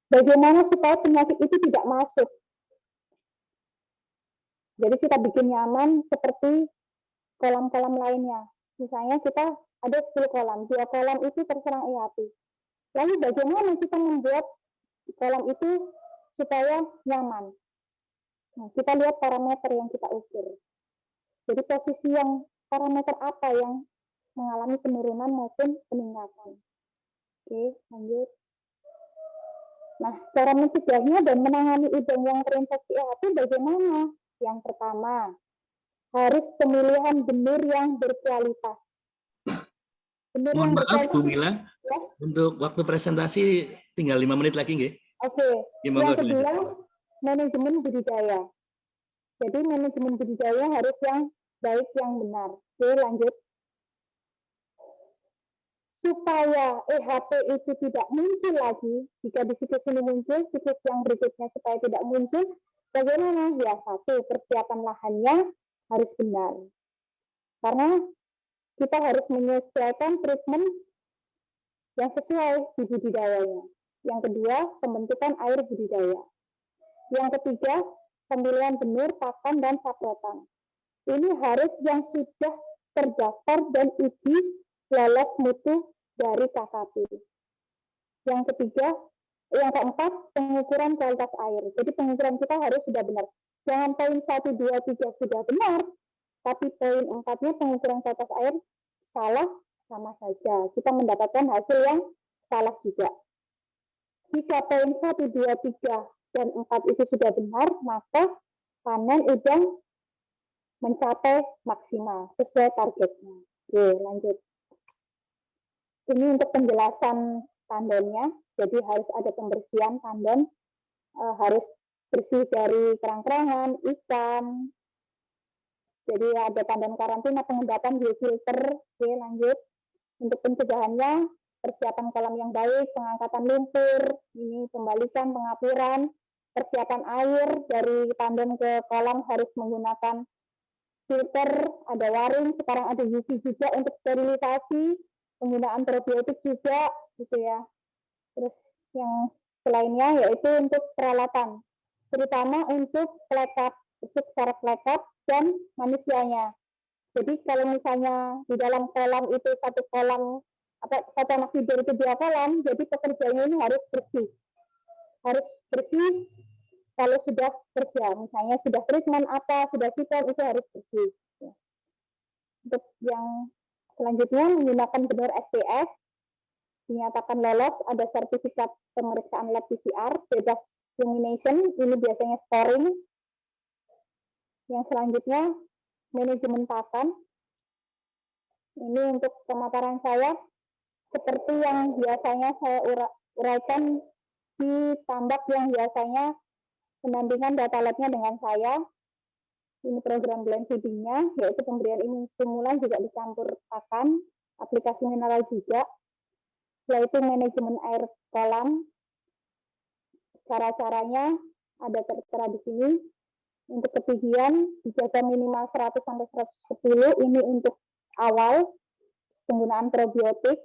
bagaimana supaya penyakit itu tidak masuk? Jadi kita bikin nyaman seperti kolam-kolam lainnya. Misalnya kita ada 10 kolam, 2 kolam itu terserang IHP. Lalu bagaimana kita membuat kolam itu supaya nyaman? Nah, kita lihat parameter yang kita ukur. Jadi posisi yang parameter apa yang mengalami penurunan maupun peningkatan. Oke, lanjut. Nah, cara mencegahnya dan menangani udang yang terinfeksi IHP bagaimana? Yang pertama, harus pemilihan benur yang berkualitas. Mohon maaf, Bu Mila, ya? Untuk waktu presentasi tinggal 5 menit lagi, nggih? Oke. Yang kedua, manajemen budidaya. Jadi manajemen budidaya harus yang baik, yang benar. Oke, lanjut. Supaya EHP itu tidak muncul lagi, jika di siklus ini muncul, siklus yang berikutnya supaya tidak muncul, bagaimana? Ya, satu, persiapan lahannya harus benar. Karena kita harus menyesuaikan treatment yang sesuai di budidayanya. Yang kedua, pembentukan air budidaya. Yang ketiga, pemilihan benur, pakan, dan saprotan. Ini harus yang sudah terdaftar dan uji lolos mutu dari KKP. Yang keempat, pengukuran kualitas air. Jadi pengukuran kita harus sudah benar. Jangan poin 1, 2, 3 sudah benar, Tapi poin 4-nya pengukuran batas air salah, sama saja. Kita mendapatkan hasil yang salah juga. Jika poin 1, 2, 3, dan 4 itu sudah benar, maka panen udang mencapai maksimal sesuai targetnya. Oke, lanjut. Ini untuk penjelasan tandonnya. Jadi harus ada pembersihan tandon, harus bersih dari kerang-kerangan, ikan. Jadi ada tandon karantina, pengendapan biofilter. Oke, lanjut. Untuk pencegahannya, persiapan kolam yang baik, pengangkatan lumpur, ini pembalikan, pengapuran, persiapan air dari tandon ke kolam harus menggunakan filter, ada waring, sekarang ada UV juga untuk sterilisasi, penggunaan probiotik juga, gitu ya. Terus yang selainnya yaitu untuk peralatan, terutama untuk flat-up, untuk saraf flat-up dan manusianya. Jadi kalau misalnya di dalam kolam itu satu anak tidur itu 2 kolam, jadi pekerjaannya ini harus bersih. Harus bersih kalau sudah kerja, misalnya sudah treatment apa, sudah sikat, itu harus bersih. Untuk yang selanjutnya menggunakan benar SPF, dinyatakan lolos, ada sertifikat pemeriksaan lab PCR, bebas illumination, ini biasanya scoring. Yang selanjutnya manajemen pakan. Ini untuk pemaparan saya seperti yang biasanya saya uraikan di tambak yang biasanya pendampingan data lab-nya dengan saya. Ini program blend feeding-nya, yaitu pemberian imunostimulan juga dicampur pakan, aplikasi mineral juga. Setelah itu manajemen air kolam. Cara-caranya ada tertera di sini. Untuk ketinggian dijaga minimal 100 sampai 110, ini untuk awal penggunaan probiotik.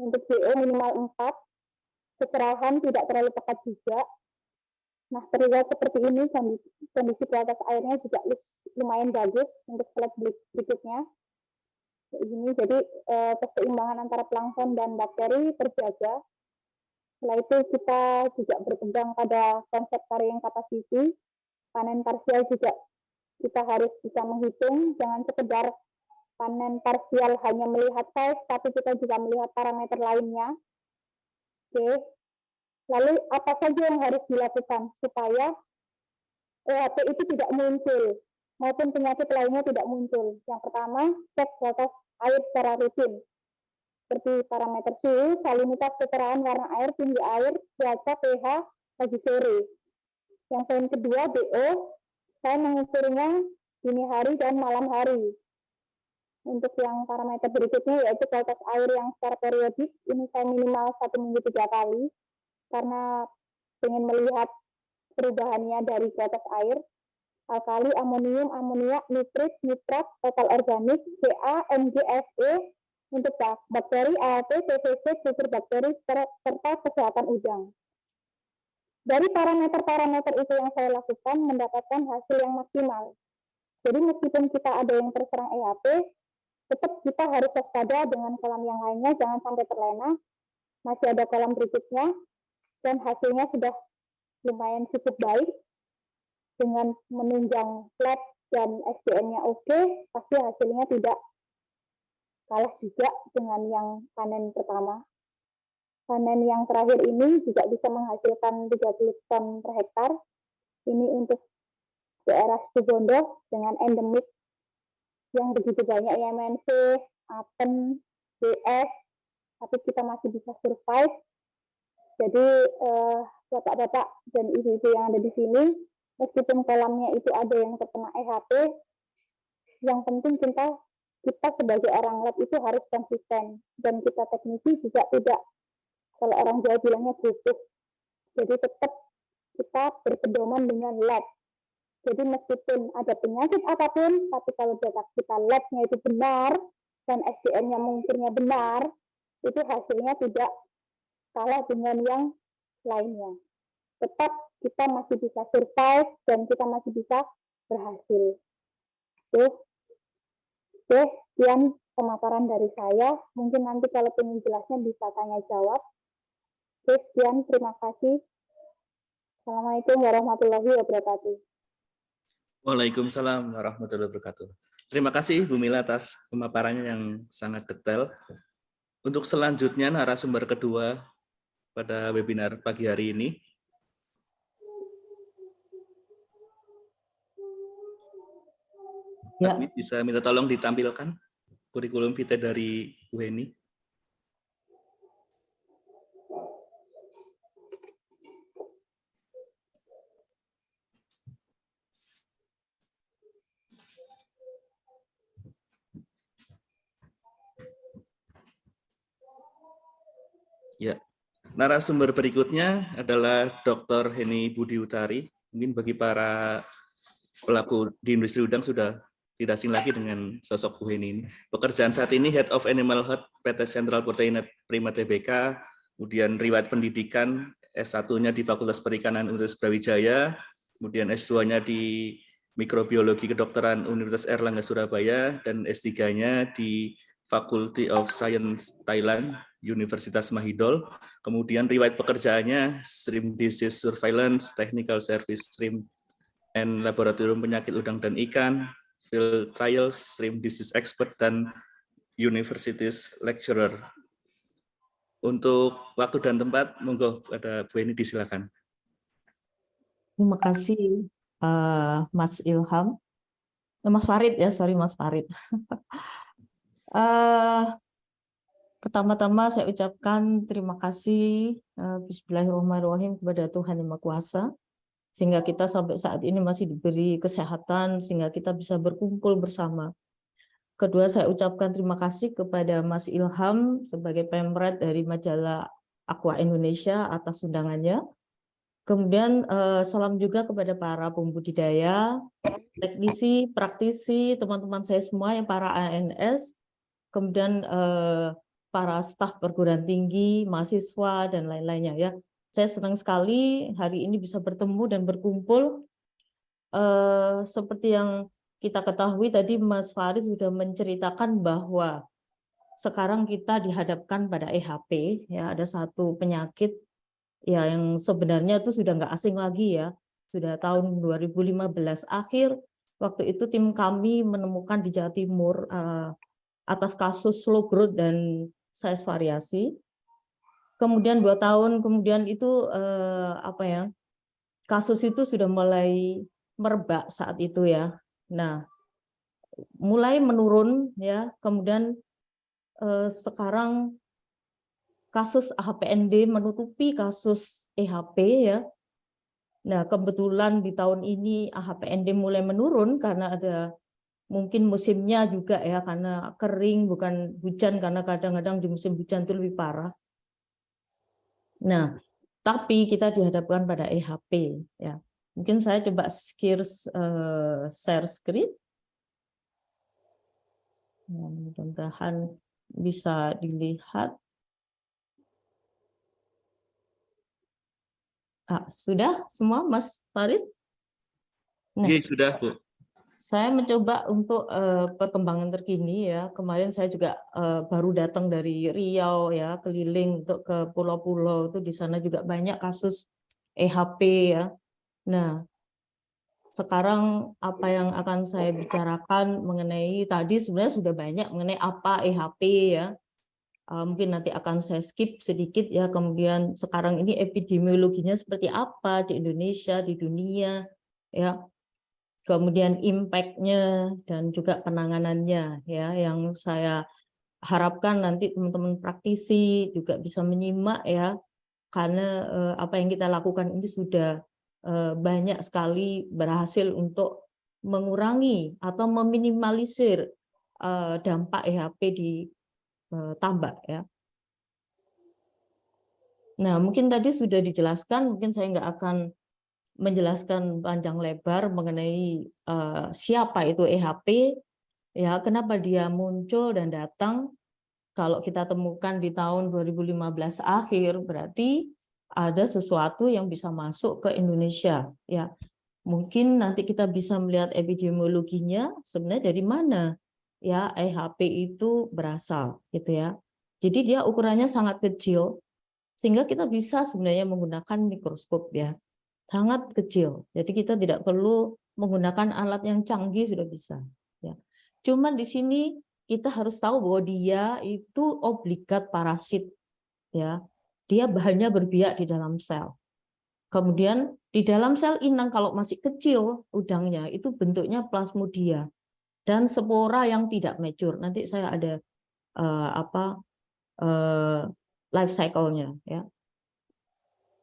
Untuk DO minimal 4, kecerahan tidak terlalu pekat juga. Nah, terlihat seperti ini, kondisi kualitas airnya juga lumayan bagus untuk slide berikutnya. Ini jadi keseimbangan antara plankton dan bakteri terjaga. Setelah itu kita juga berkembang pada konsep carrying capacity. Panen parsial juga kita harus bisa menghitung, jangan sekedar panen parsial hanya melihat size, tapi kita juga melihat parameter lainnya. Oke. Lalu apa saja yang harus dilakukan supaya EHP itu tidak muncul maupun penyakit lainnya tidak muncul. Yang pertama, cek kualitas air secara rutin, seperti parameter suhu, salinitas, keterangan warna air, tinggi air, cuaca, pH, pagi sore. Yang poin kedua, DO, saya mengukurnya dini hari dan malam hari. Untuk yang parameter berikutnya yaitu kualitas air yang secara periodik, ini saya minimal 1 minggu 3 kali, karena ingin melihat perubahannya dari kualitas air. Alkali, amonium, amoniak, nitrit, nitrat, total organik, Ca, Mg, Fe, untuk bakteri, ALT, TVC, kultur bakteri, serta kesehatan udang. Dari parameter-parameter itu yang saya lakukan mendapatkan hasil yang maksimal. Jadi meskipun kita ada yang terserang EHP, tetap kita harus waspada dengan kolam yang lainnya, jangan sampai terlena. Masih ada kolam berikutnya, dan hasilnya sudah lumayan cukup baik. Dengan menunjang flat dan SDM-nya oke, pasti hasilnya tidak kalah juga dengan yang panen pertama. Panen yang terakhir ini juga bisa menghasilkan 30 ton per hektar. Ini untuk daerah Situbondo dengan endemik yang begitu banyak MNC, Apen, BS, tapi kita masih bisa survive. Jadi bapak-bapak dan ibu-ibu yang ada di sini, meskipun kolamnya itu ada yang terkena EHP, yang penting kita sebagai orang lab itu harus konsisten, dan kita teknisi juga tidak, kalau orang Jawa bilangnya gugup. Jadi tetap kita berpedoman dengan lab. Jadi meskipun ada penyakit apapun, tapi kalau data kita lab-nya itu benar dan SDM-nya mengukurnya benar, itu hasilnya tidak kalah dengan yang lainnya. Tetap kita masih bisa survive dan kita masih bisa berhasil. Oke, sekian pemaparan dari saya. Mungkin nanti kalau ingin jelasnya bisa tanya jawab. Oke, sekian, terima kasih. Assalamualaikum warahmatullahi wabarakatuh. Waalaikumsalam warahmatullahi wabarakatuh. Terima kasih Bu Mila atas pemaparannya yang sangat detail. Untuk selanjutnya narasumber kedua pada webinar pagi hari ini. Ya. Admin bisa minta tolong ditampilkan kurikulum vitae dari Bu Heni. Ya, narasumber berikutnya adalah Dr. Heni Budi Utari. Mungkin bagi para pelaku di industri udang sudah tidak asing lagi dengan sosok Bu Heni ini. Pekerjaan saat ini Head of Animal Health PT Central Proteinat Prima Tbk, kemudian riwayat pendidikan S1-nya di Fakultas Perikanan Universitas Brawijaya, kemudian S2-nya di Mikrobiologi Kedokteran Universitas Airlangga Surabaya, dan S3-nya di Faculty of Science Thailand, Universitas Mahidol. Kemudian riwayat pekerjaannya Stream Disease Surveillance, Technical Service Stream and Laboratorium Penyakit Udang dan Ikan, Field Trials, Stream Disease Expert, dan Universities Lecturer. Untuk waktu dan tempat, monggo pada Bu Heni disilakan. Terima kasih Mas Ilham. Mas Farid ya, sorry Mas Farid. Pertama-tama saya ucapkan terima kasih Bismillahirrahmanirrahim kepada Tuhan Yang Maha Kuasa, sehingga kita sampai saat ini masih diberi kesehatan, sehingga kita bisa berkumpul bersama. Kedua, saya ucapkan terima kasih kepada Mas Ilham sebagai pemret dari majalah Aqua Indonesia atas undangannya. Kemudian salam juga kepada para pembudidaya, teknisi, praktisi, teman-teman saya semua yang para ANS, kemudian para staf perguruan tinggi, mahasiswa, dan lain-lainnya ya. Saya senang sekali hari ini bisa bertemu dan berkumpul. Seperti yang kita ketahui tadi Mas Farid sudah menceritakan bahwa sekarang kita dihadapkan pada EHP, ya ada satu penyakit ya yang sebenarnya itu sudah nggak asing lagi ya, sudah tahun 2015 akhir. Waktu itu tim kami menemukan di Jawa Timur atas kasus slow growth dan size variasi. Kemudian 2 tahun kemudian itu kasus itu sudah mulai merebak saat itu ya. Nah, mulai menurun ya. Kemudian sekarang kasus AHPND menutupi kasus EHP ya. Nah, kebetulan di tahun ini AHPND mulai menurun karena ada mungkin musimnya juga ya, karena kering bukan hujan, karena kadang-kadang di musim hujan itu lebih parah. Nah, tapi kita dihadapkan pada EHP ya. Mungkin saya coba share screen. Nah, mudah-mudahan bisa dilihat. Sudah semua Mas Farid? Nah, Iya, sudah Bu. saya mencoba untuk perkembangan terkini ya. Kemarin saya juga baru datang dari Riau ya, keliling untuk ke pulau-pulau itu, di sana juga banyak kasus EHP ya. Nah, sekarang apa yang akan saya bicarakan mengenai tadi sebenarnya sudah banyak mengenai apa EHP ya. Mungkin nanti akan saya skip sedikit ya. Kemudian sekarang ini epidemiologinya seperti apa di Indonesia, di dunia ya. Kemudian impact-nya dan juga penanganannya ya, yang saya harapkan nanti teman-teman praktisi juga bisa menyimak ya, karena apa yang kita lakukan ini sudah banyak sekali berhasil untuk mengurangi atau meminimalisir dampak EHP di tambak ya. Nah, mungkin tadi sudah dijelaskan, mungkin saya nggak akan menjelaskan panjang lebar mengenai siapa itu EHP, ya kenapa dia muncul dan datang. Kalau kita temukan di tahun 2015 akhir, berarti ada sesuatu yang bisa masuk ke Indonesia. Ya, mungkin nanti kita bisa melihat epidemiologinya sebenarnya dari mana ya EHP itu berasal, gitu ya. Jadi dia ukurannya sangat kecil, sehingga kita bisa sebenarnya menggunakan mikroskop ya. Sangat kecil. Jadi kita tidak perlu menggunakan alat yang canggih sudah bisa. Ya. Cuman di sini kita harus tahu bahwa dia itu obligat parasit, ya. Dia bahannya berbiak di dalam sel. Kemudian di dalam sel inang kalau masih kecil udangnya itu bentuknya plasmodia dan spora yang tidak mature. Nanti saya ada life cycle-nya, ya.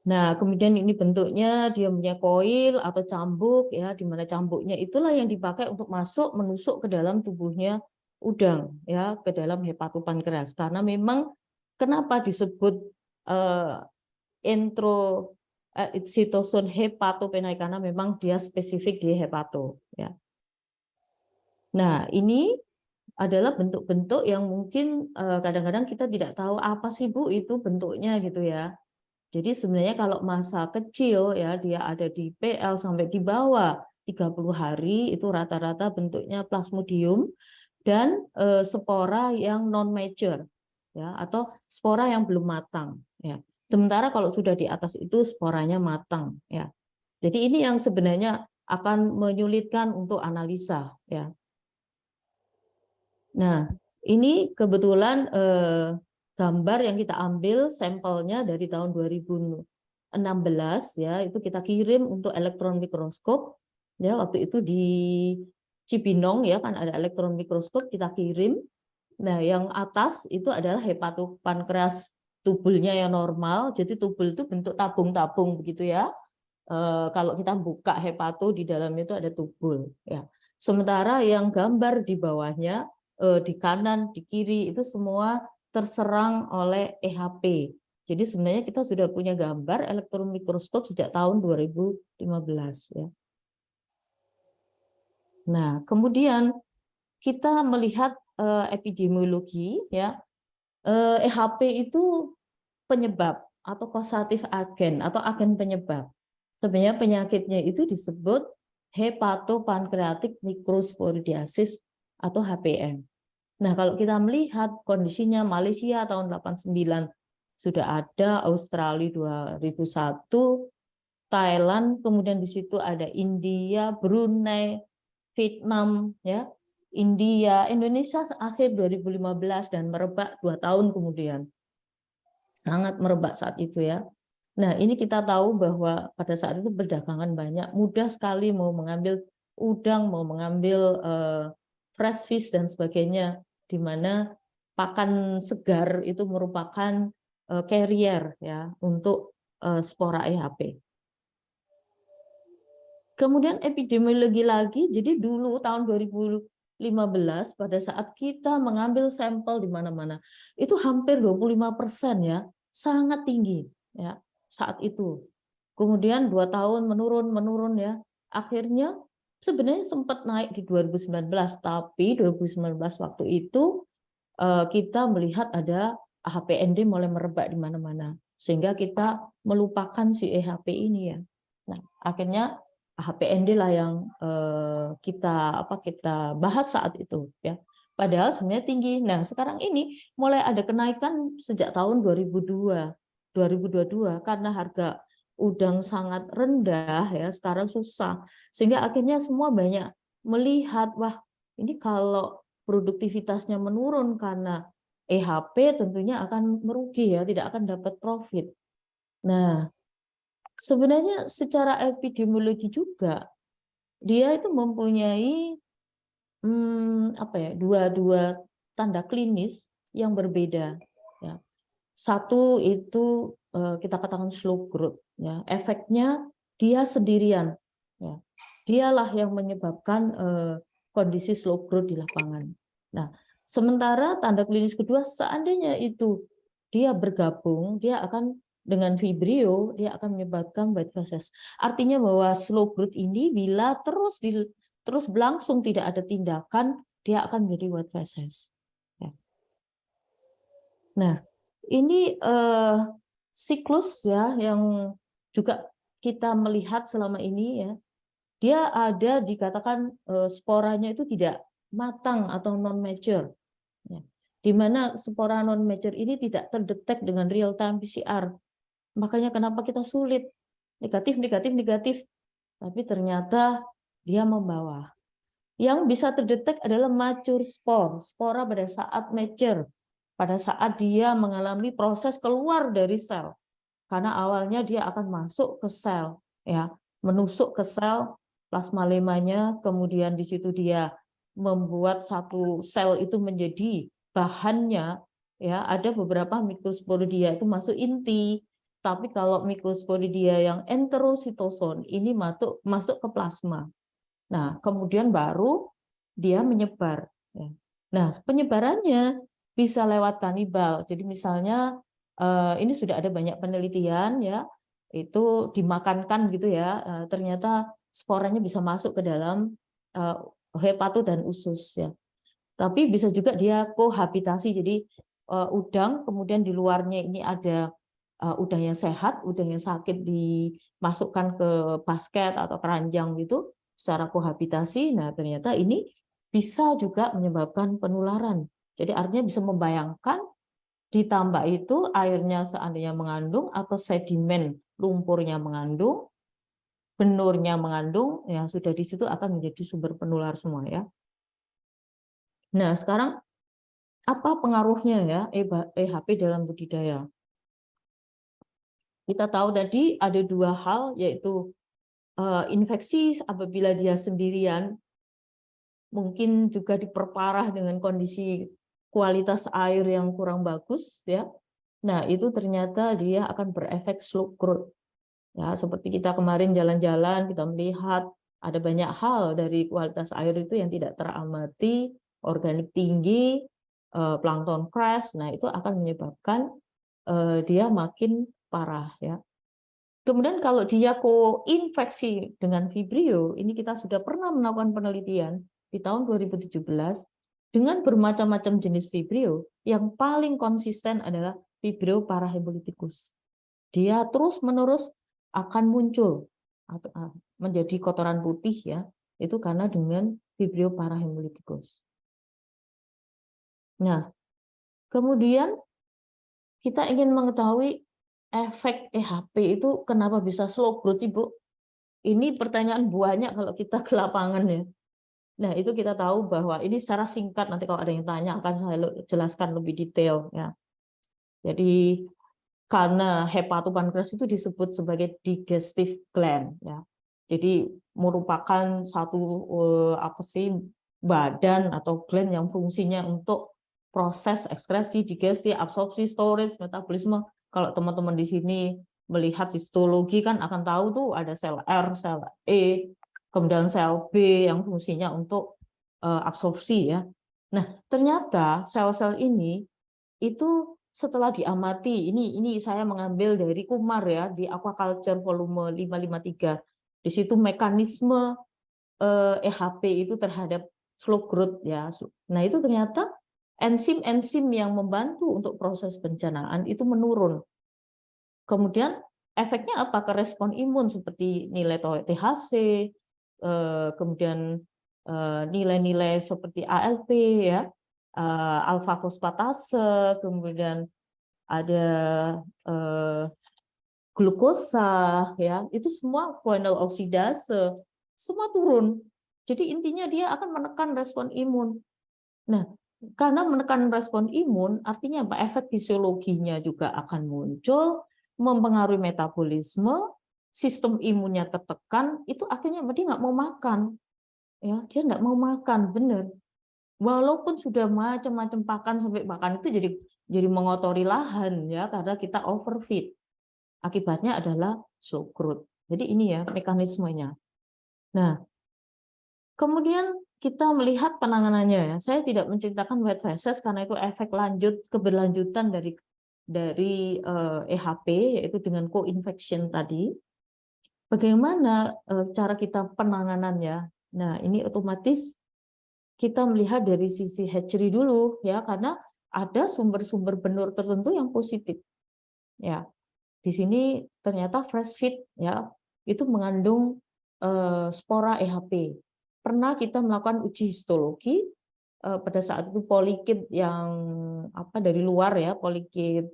Nah, kemudian ini bentuknya dia punya koil atau cambuk, ya, di mana cambuknya itulah yang dipakai untuk menusuk ke dalam tubuhnya udang, ya, ke dalam hepatopankreas. Karena memang kenapa disebut sitoson hepatopenai, karena memang dia spesifik di hepato, ya. Nah, ini adalah bentuk-bentuk yang mungkin kadang-kadang kita tidak tahu apa sih Bu itu bentuknya gitu ya. Jadi sebenarnya kalau masa kecil ya dia ada di PL sampai di bawah 30 hari itu rata-rata bentuknya plasmodium dan spora yang non mature, ya, atau spora yang belum matang, ya. Sementara kalau sudah di atas itu sporanya matang, ya. Jadi ini yang sebenarnya akan menyulitkan untuk analisa, ya. Nah, ini kebetulan gambar yang kita ambil sampelnya dari tahun 2016, ya, itu kita kirim untuk elektron mikroskop, ya, waktu itu di Cibinong, ya, kan ada elektron mikroskop kita kirim. Nah, yang atas itu adalah hepatopankreas tubulnya yang normal, jadi tubul itu bentuk tabung-tabung begitu ya. Kalau kita buka hepato di dalam itu ada tubul, ya. Sementara yang gambar di bawahnya di kanan, di kiri itu semua terserang oleh EHP. Jadi sebenarnya kita sudah punya gambar elektron mikroskop sejak tahun 2015, ya. Nah, kemudian kita melihat epidemiologi, ya. EHP itu penyebab atau kosatif agen atau agen penyebab. Sebenarnya penyakitnya itu disebut hepatopankreatic microsporidiasis atau HPM. Nah, kalau kita melihat kondisinya Malaysia tahun 89 sudah ada, Australia 2001, Thailand, kemudian di situ ada India, Brunei, Vietnam, ya, India, Indonesia akhir 2015 dan merebak 2 tahun kemudian. Sangat merebak saat itu, ya. Nah, ini kita tahu bahwa pada saat itu perdagangan banyak, mudah sekali mau mengambil udang, mau mengambil fresh fish dan sebagainya, di mana pakan segar itu merupakan carrier, ya, untuk spora EHP. Kemudian epidemiologi lagi, jadi dulu tahun 2015 pada saat kita mengambil sampel di mana-mana, itu hampir 25%, ya, sangat tinggi, ya, saat itu. Kemudian 2 tahun menurun, ya. Akhirnya sebenarnya sempat naik di 2019, tapi 2019 waktu itu kita melihat ada HPND mulai merebak di mana-mana, sehingga kita melupakan si EHP ini, ya. Nah, akhirnya HPND lah yang kita bahas saat itu, ya. Padahal sebenarnya tinggi. Nah, sekarang ini mulai ada kenaikan sejak tahun 2022 karena harga udang sangat rendah, ya, sekarang susah. Sehingga akhirnya semua banyak melihat, wah, ini kalau produktivitasnya menurun karena EHP tentunya akan merugi, ya, tidak akan dapat profit. Nah, sebenarnya secara epidemiologi juga dia itu mempunyai dua tanda klinis yang berbeda, ya. Satu itu kita katakan slow growth, ya. Efeknya dia sendirian, ya. Dialah yang menyebabkan kondisi slow growth di lapangan. Nah, sementara tanda klinis kedua seandainya itu dia bergabung, dia akan dengan vibrio, dia akan menyebabkan white phases. Artinya bahwa slow growth ini bila terus berlangsung tidak ada tindakan, dia akan menjadi white phases. Ya. Nah, ini siklus, ya, yang juga kita melihat selama ini, ya. Dia ada dikatakan sporanya itu tidak matang atau non mature, ya. Di mana spora non mature ini tidak terdetek dengan real time PCR. Makanya kenapa kita sulit, negatif. Tapi ternyata dia membawa. Yang bisa terdetek adalah mature spora pada saat mature, pada saat dia mengalami proses keluar dari sel. Karena awalnya dia akan masuk ke sel, ya, menusuk ke sel plasma lemanya, kemudian di situ dia membuat satu sel itu menjadi bahannya, ya. Ada beberapa mikrosporidia itu masuk inti, tapi kalau mikrosporidia yang enterositoson ini masuk ke plasma. Nah, kemudian baru dia menyebar. Ya. Nah, penyebarannya bisa lewat kanibal. Jadi misalnya ini sudah ada banyak penelitian, ya, itu dimakankan gitu ya. Ternyata sporanya bisa masuk ke dalam hepato dan usus, ya. Tapi bisa juga dia kohabitasi. Jadi udang, kemudian di luarnya ini ada udang yang sehat, udang yang sakit dimasukkan ke basket atau keranjang gitu secara kohabitasi. Nah, ternyata ini bisa juga menyebabkan penularan. Jadi artinya bisa membayangkan ditambah itu airnya seandainya mengandung atau sedimen lumpurnya mengandung, benurnya mengandung, ya sudah di situ akan menjadi sumber penular semua, ya. Nah, sekarang apa pengaruhnya ya EHP dalam budidaya? Kita tahu tadi ada dua hal, yaitu infeksi apabila dia sendirian, mungkin juga diperparah dengan kondisi kualitas air yang kurang bagus, ya. Nah, itu ternyata dia akan berefek slow growth. Ya, seperti kita kemarin jalan-jalan, kita melihat ada banyak hal dari kualitas air itu yang tidak teramati, organik tinggi, plankton crash. Nah, itu akan menyebabkan dia makin parah, ya. Kemudian kalau dia koinfeksi dengan Vibrio, ini kita sudah pernah melakukan penelitian di tahun 2017 dengan bermacam-macam jenis Vibrio. Yang paling konsisten adalah Vibrio parahemolitikus. Dia terus-menerus akan muncul atau menjadi kotoran putih, ya. Itu karena dengan Vibrio parahemolitikus. Nah, kemudian kita ingin mengetahui efek EHP itu kenapa bisa slow growth sih, Bu? Ini pertanyaan banyak kalau kita ke lapangan, ya. Nah, itu kita tahu bahwa ini secara singkat, nanti kalau ada yang tanya akan saya jelaskan lebih detail, ya. Jadi karena hepatopankreas itu disebut sebagai digestive gland, ya. Jadi merupakan satu badan atau gland yang fungsinya untuk proses ekskresi, digesti, absorpsi, storage, metabolisme. Kalau teman-teman di sini melihat histologi kan akan tahu tuh ada sel R, sel E, kemudian sel B yang fungsinya untuk absorpsi, ya. Nah, ternyata sel-sel ini itu setelah diamati, ini saya mengambil dari Kumar, ya, di Aquaculture volume 553. Di situ mekanisme EHP itu terhadap slow growth, ya. Nah, itu ternyata enzim-enzim yang membantu untuk proses pencernaan itu menurun. Kemudian efeknya apa? Ke respon imun seperti nilai THC, kemudian nilai-nilai seperti ALP, ya, alfa fosfatase, kemudian ada glukosa, ya, itu semua final oksidase, semua turun. Jadi intinya dia akan menekan respon imun. Nah, karena menekan respon imun, artinya apa? Efek fisiologinya juga akan muncul, mempengaruhi metabolisme, sistem imunnya tertekan, itu akhirnya dia nggak mau makan, ya, dia nggak mau makan, benar. Walaupun sudah macam-macam pakan sampai makan itu jadi mengotori lahan, ya, karena kita overfeed. Akibatnya adalah slow growth. Jadi ini, ya, mekanismenya. Nah, kemudian kita melihat penanganannya, ya. Saya tidak menceritakan white phases karena itu efek keberlanjutan dari EHP, yaitu dengan co-infection tadi. Bagaimana cara kita penanganannya? Nah, ini otomatis kita melihat dari sisi hatchery dulu, ya, karena ada sumber-sumber benur tertentu yang positif, ya. Di sini ternyata fresh feed, ya, itu mengandung spora EHP. Pernah kita melakukan uji histologi pada saat itu polikit yang dari luar, ya, polikit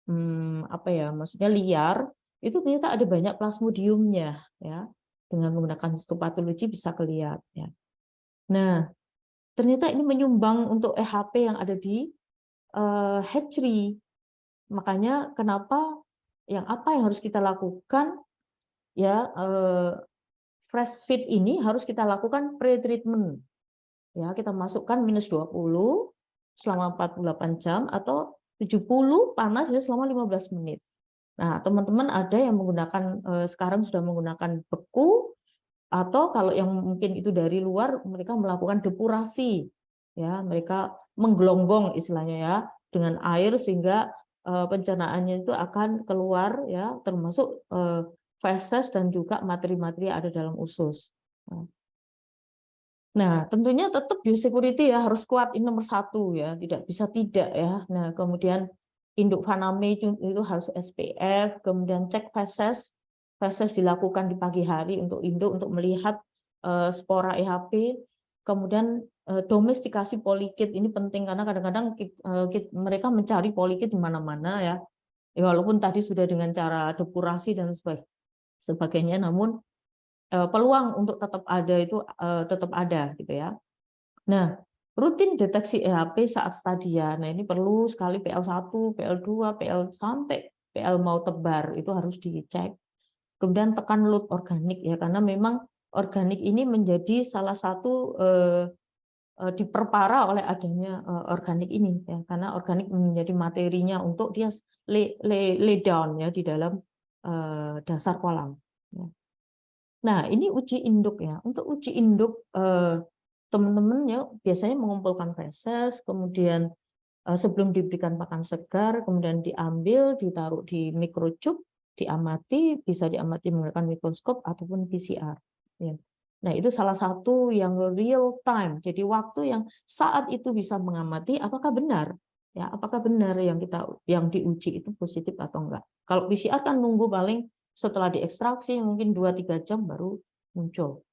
maksudnya liar, itu ternyata ada banyak plasmodiumnya, ya. dengan menggunakan histopatologi bisa kelihatan. Ya. Nah, ternyata ini menyumbang untuk EHP yang ada di hatchery. Makanya kenapa apa yang harus kita lakukan ya, fresh feed ini harus kita lakukan pre-treatment. Ya, kita masukkan -20 selama 48 jam atau 70 panas ya selama 15 menit. Nah, teman-teman ada yang menggunakan sekarang sudah menggunakan beku, atau kalau yang mungkin itu dari luar mereka melakukan depurasi. Ya, mereka menggelonggong istilahnya ya dengan air sehingga pencernaannya itu akan keluar ya, termasuk feses dan juga materi-materi yang ada dalam usus. Nah, tentunya tetap biosecurity ya harus kuat, ini nomor 1 ya, tidak bisa tidak ya. Nah, kemudian induk Vaname itu harus SPF, kemudian cek feses dilakukan di pagi hari untuk induk untuk melihat spora EHP, kemudian domestikasi polikit ini penting karena kadang-kadang mereka mencari polikit di mana-mana ya. Walaupun tadi sudah dengan cara depurasi dan sebagainya, namun peluang untuk tetap ada itu tetap ada gitu ya. Nah, rutin deteksi EHP saat stadia. Nah, ini perlu sekali PL1, PL2, PL sampai PL mau tebar itu harus dicek. Kemudian tekan load organik ya, karena memang organik ini menjadi salah satu diperparah oleh adanya organik ini ya, karena organik menjadi materinya untuk dia lay down ya di dalam dasar kolam. Ya. Nah, ini uji induk ya. Untuk uji induk, teman-teman ya biasanya mengumpulkan feses, kemudian sebelum diberikan pakan segar, kemudian diambil, ditaruh di microchip, diamati, bisa diamati menggunakan mikroskop ataupun PCR. Ya. Nah, itu salah satu yang real time. Jadi waktu yang saat itu bisa mengamati apakah benar, ya, apakah benar yang diuji itu positif atau enggak. Kalau PCR kan nunggu paling setelah diekstraksi mungkin 2-3 jam baru muncul.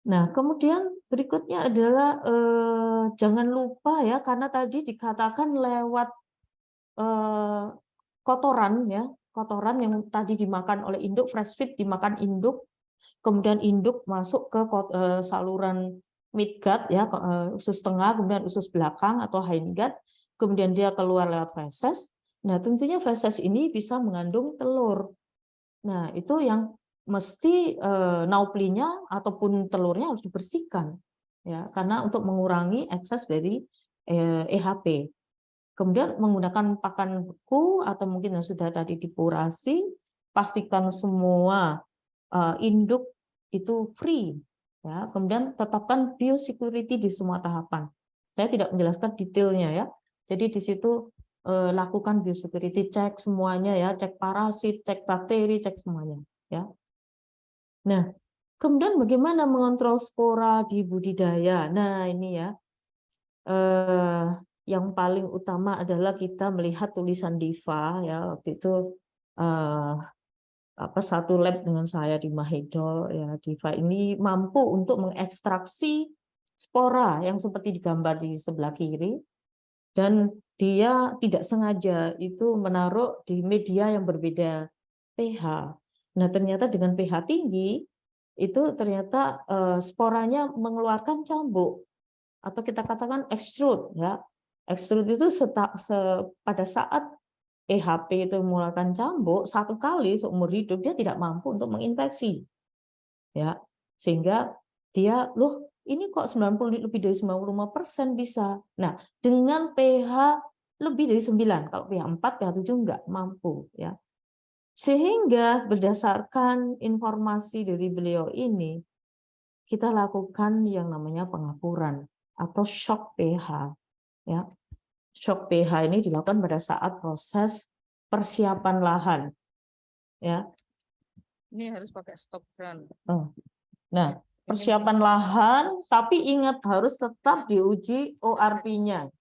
Nah, kemudian berikutnya adalah jangan lupa ya, karena tadi dikatakan lewat kotoran ya, kotoran yang tadi dimakan oleh induk, fresh feed dimakan induk, kemudian induk masuk ke saluran midgut ya, usus tengah, kemudian usus belakang atau hindgut, kemudian dia keluar lewat feses. Nah, tentunya feses ini bisa mengandung telur. Nah, itu yang mesti nauplinya ataupun telurnya harus dibersihkan ya, karena untuk mengurangi ekses dari EHP. Kemudian menggunakan pakan beku atau mungkin yang sudah tadi depurasi, pastikan semua induk itu free ya. Kemudian tetapkan biosecurity di semua tahapan. Saya tidak menjelaskan detailnya ya. Jadi di situ lakukan biosecurity, cek semuanya ya, cek parasit, cek bakteri, cek semuanya ya. Nah, kemudian bagaimana mengontrol spora di budidaya? Nah, ini ya. Yang paling utama adalah kita melihat tulisan Diva ya, waktu itu satu lab dengan saya di Mahidol ya. Diva ini mampu untuk mengekstraksi spora yang seperti digambar di sebelah kiri, dan dia tidak sengaja itu menaruh di media yang berbeda pH. Nah, ternyata dengan pH tinggi itu ternyata sporanya mengeluarkan cambuk atau kita katakan extrude ya. Extrude itu pada saat EHP itu mengeluarkan cambuk, satu kali seumur hidup dia tidak mampu untuk menginfeksi. Ya. Sehingga dia, loh, ini kok lebih dari 95% bisa. Nah, dengan pH lebih dari 9, kalau pH 4, pH 7 enggak mampu ya. Sehingga berdasarkan informasi dari beliau ini, kita lakukan yang namanya pengapuran atau shock pH ya. Shock pH ini dilakukan pada saat proses persiapan lahan ya. Ini harus pakai stop run. Nah, persiapan lahan, tapi ingat harus tetap diuji ORP-nya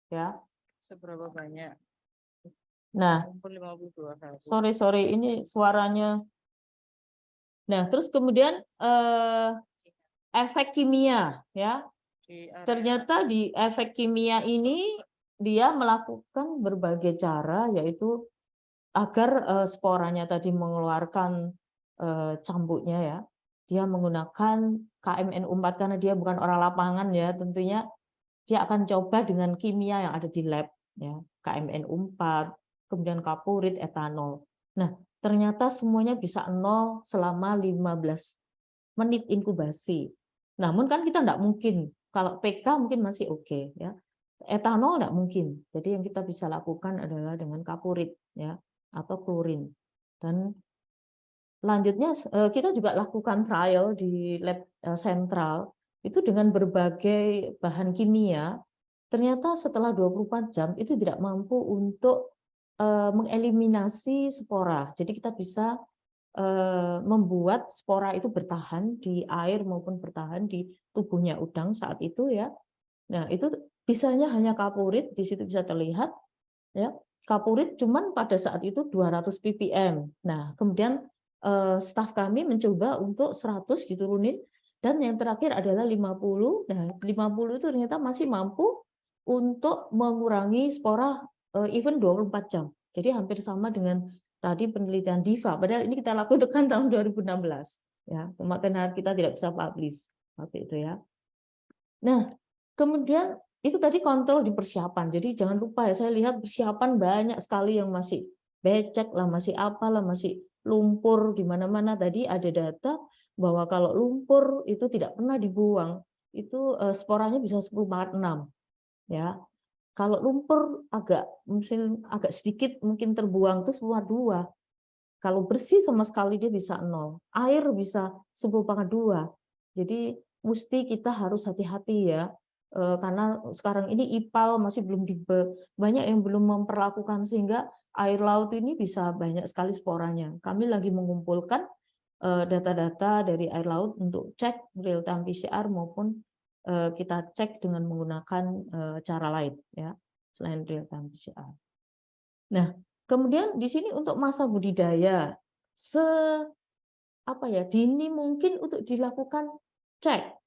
ya. Seberapa banyak? Nah, 52 hari. sorry ini suaranya. Nah, terus kemudian efek kimia ya. Ternyata di efek kimia ini dia melakukan berbagai cara, yaitu agar sporanya tadi mengeluarkan cambuknya ya. Dia menggunakan KMNU4 karena dia bukan orang lapangan ya, tentunya dia akan coba dengan kimia yang ada di lab ya, KMNU4, kemudian kapurit, etanol. Nah, ternyata semuanya bisa nol selama 15 menit inkubasi. Namun kan kita enggak mungkin, kalau PK mungkin masih oke ya. Etanol enggak mungkin. Jadi yang kita bisa lakukan adalah dengan kapurit ya atau klorin. Dan lanjutnya kita juga lakukan trial di lab sentral itu dengan berbagai bahan kimia. Ternyata setelah 24 jam itu tidak mampu untuk mengeliminasi spora. Jadi kita bisa membuat spora itu bertahan di air maupun bertahan di tubuhnya udang saat itu ya. Nah, itu bisanya hanya kapurit, di situ bisa terlihat ya. Kapurit cuman pada saat itu 200 ppm. Nah, kemudian staf kami mencoba untuk 100 diturunin dan yang terakhir adalah 50. Nah, 50 itu ternyata masih mampu untuk mengurangi spora even 24 jam. Jadi hampir sama dengan tadi penelitian DIVA. Padahal ini kita lakukan tahun 2016 ya. Karena kita tidak bisa publish waktu itu ya. Nah, kemudian itu tadi kontrol di persiapan. Jadi jangan lupa ya, saya lihat persiapan banyak sekali yang masih becek lah, masih apalah, masih lumpur di mana-mana. Tadi ada data bahwa kalau lumpur itu tidak pernah dibuang, itu sporanya bisa 10⁻⁶ ya. Kalau lumpur mungkin agak sedikit mungkin terbuang itu 10⁻². Kalau bersih sama sekali dia bisa 0. Air bisa 10⁻². Jadi mesti kita harus hati-hati ya. Karena sekarang ini IPAL masih belum banyak yang belum memperlakukan sehingga air laut ini bisa banyak sekali sporanya. Kami lagi mengumpulkan data-data dari air laut untuk cek real time PCR maupun kita cek dengan menggunakan cara lain ya selain real time PCR. Nah, kemudian di sini untuk masa budidaya dini mungkin untuk dilakukan cek.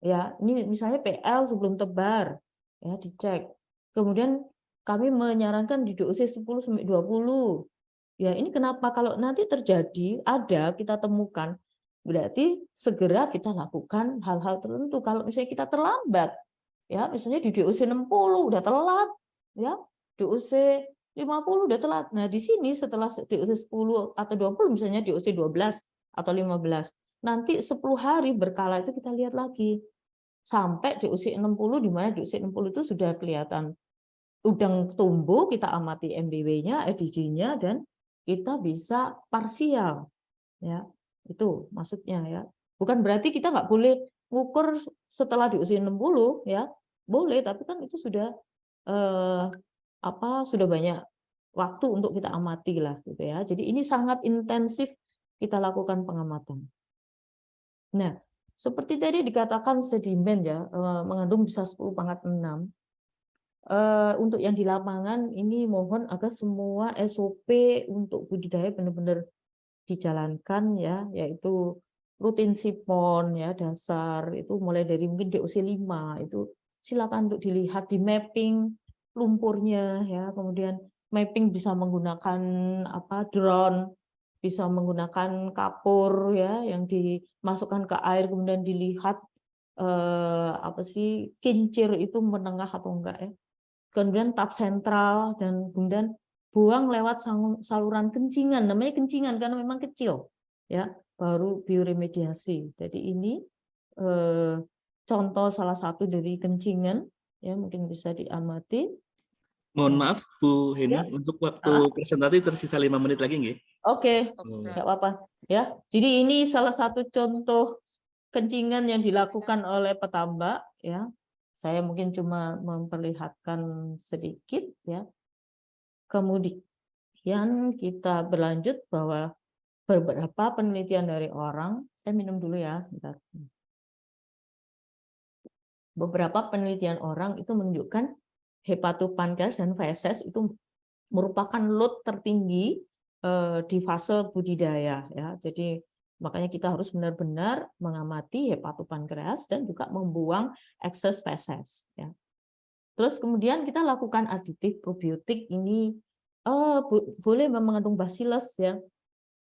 Ya, ini misalnya PL sebelum tebar, ya dicek. Kemudian kami menyarankan di DOC 10-20. Ya, ini kenapa kalau nanti terjadi kita temukan, berarti segera kita lakukan hal-hal tertentu. Kalau misalnya kita terlambat, ya misalnya di DOC 60 udah telat, ya DOC 50 udah telat. Nah, di sini setelah DOC 10 atau 20 misalnya DOC 12 atau 15. Nanti 10 hari berkala itu kita lihat lagi. Sampai DOC 60 di mana DOC 60 itu sudah kelihatan udang tumbuh, kita amati MBW-nya, EDG-nya dan kita bisa parsial. Ya, itu maksudnya ya. Bukan berarti kita nggak boleh ngukur setelah DOC 60 ya. Boleh, tapi kan itu sudah sudah banyak waktu untuk kita amati lah gitu ya. Jadi ini sangat intensif kita lakukan pengamatan. Nah, seperti tadi dikatakan sedimen ya mengandung bisa 10⁻⁶. Untuk yang di lapangan ini mohon agar semua SOP untuk budidaya benar-benar dijalankan ya, yaitu rutin sipon ya dasar itu mulai dari mungkin DOC 5 itu silakan untuk dilihat di mapping lumpurnya ya, kemudian mapping bisa menggunakan drone, bisa menggunakan kapur ya yang dimasukkan ke air kemudian dilihat kincir itu menengah atau enggak ya. Kemudian tap sentral dan kemudian buang lewat saluran kencingan, namanya kencingan karena memang kecil ya, baru bioremediasi. Jadi ini contoh salah satu dari kencingan ya, mungkin bisa diamati. Mohon maaf Bu Heni, Ya. untuk waktu presentasi tersisa 5 menit lagi nggih? Oke, Stop run. nggak apa-apa ya. Jadi ini salah satu contoh kencingan yang dilakukan oleh petambak ya. Saya mungkin cuma memperlihatkan sedikit ya. Kemudian kita berlanjut bahwa beberapa penelitian dari orang, saya minum dulu ya. Bentar. Beberapa penelitian orang itu menunjukkan hepatopankreas dan feses itu merupakan load tertinggi di fase budidaya ya. Jadi makanya kita harus benar-benar mengamati hepatopankreas dan juga membuang ekses feses ya. Terus kemudian kita lakukan aditif probiotik ini boleh mengandung bacillus ya.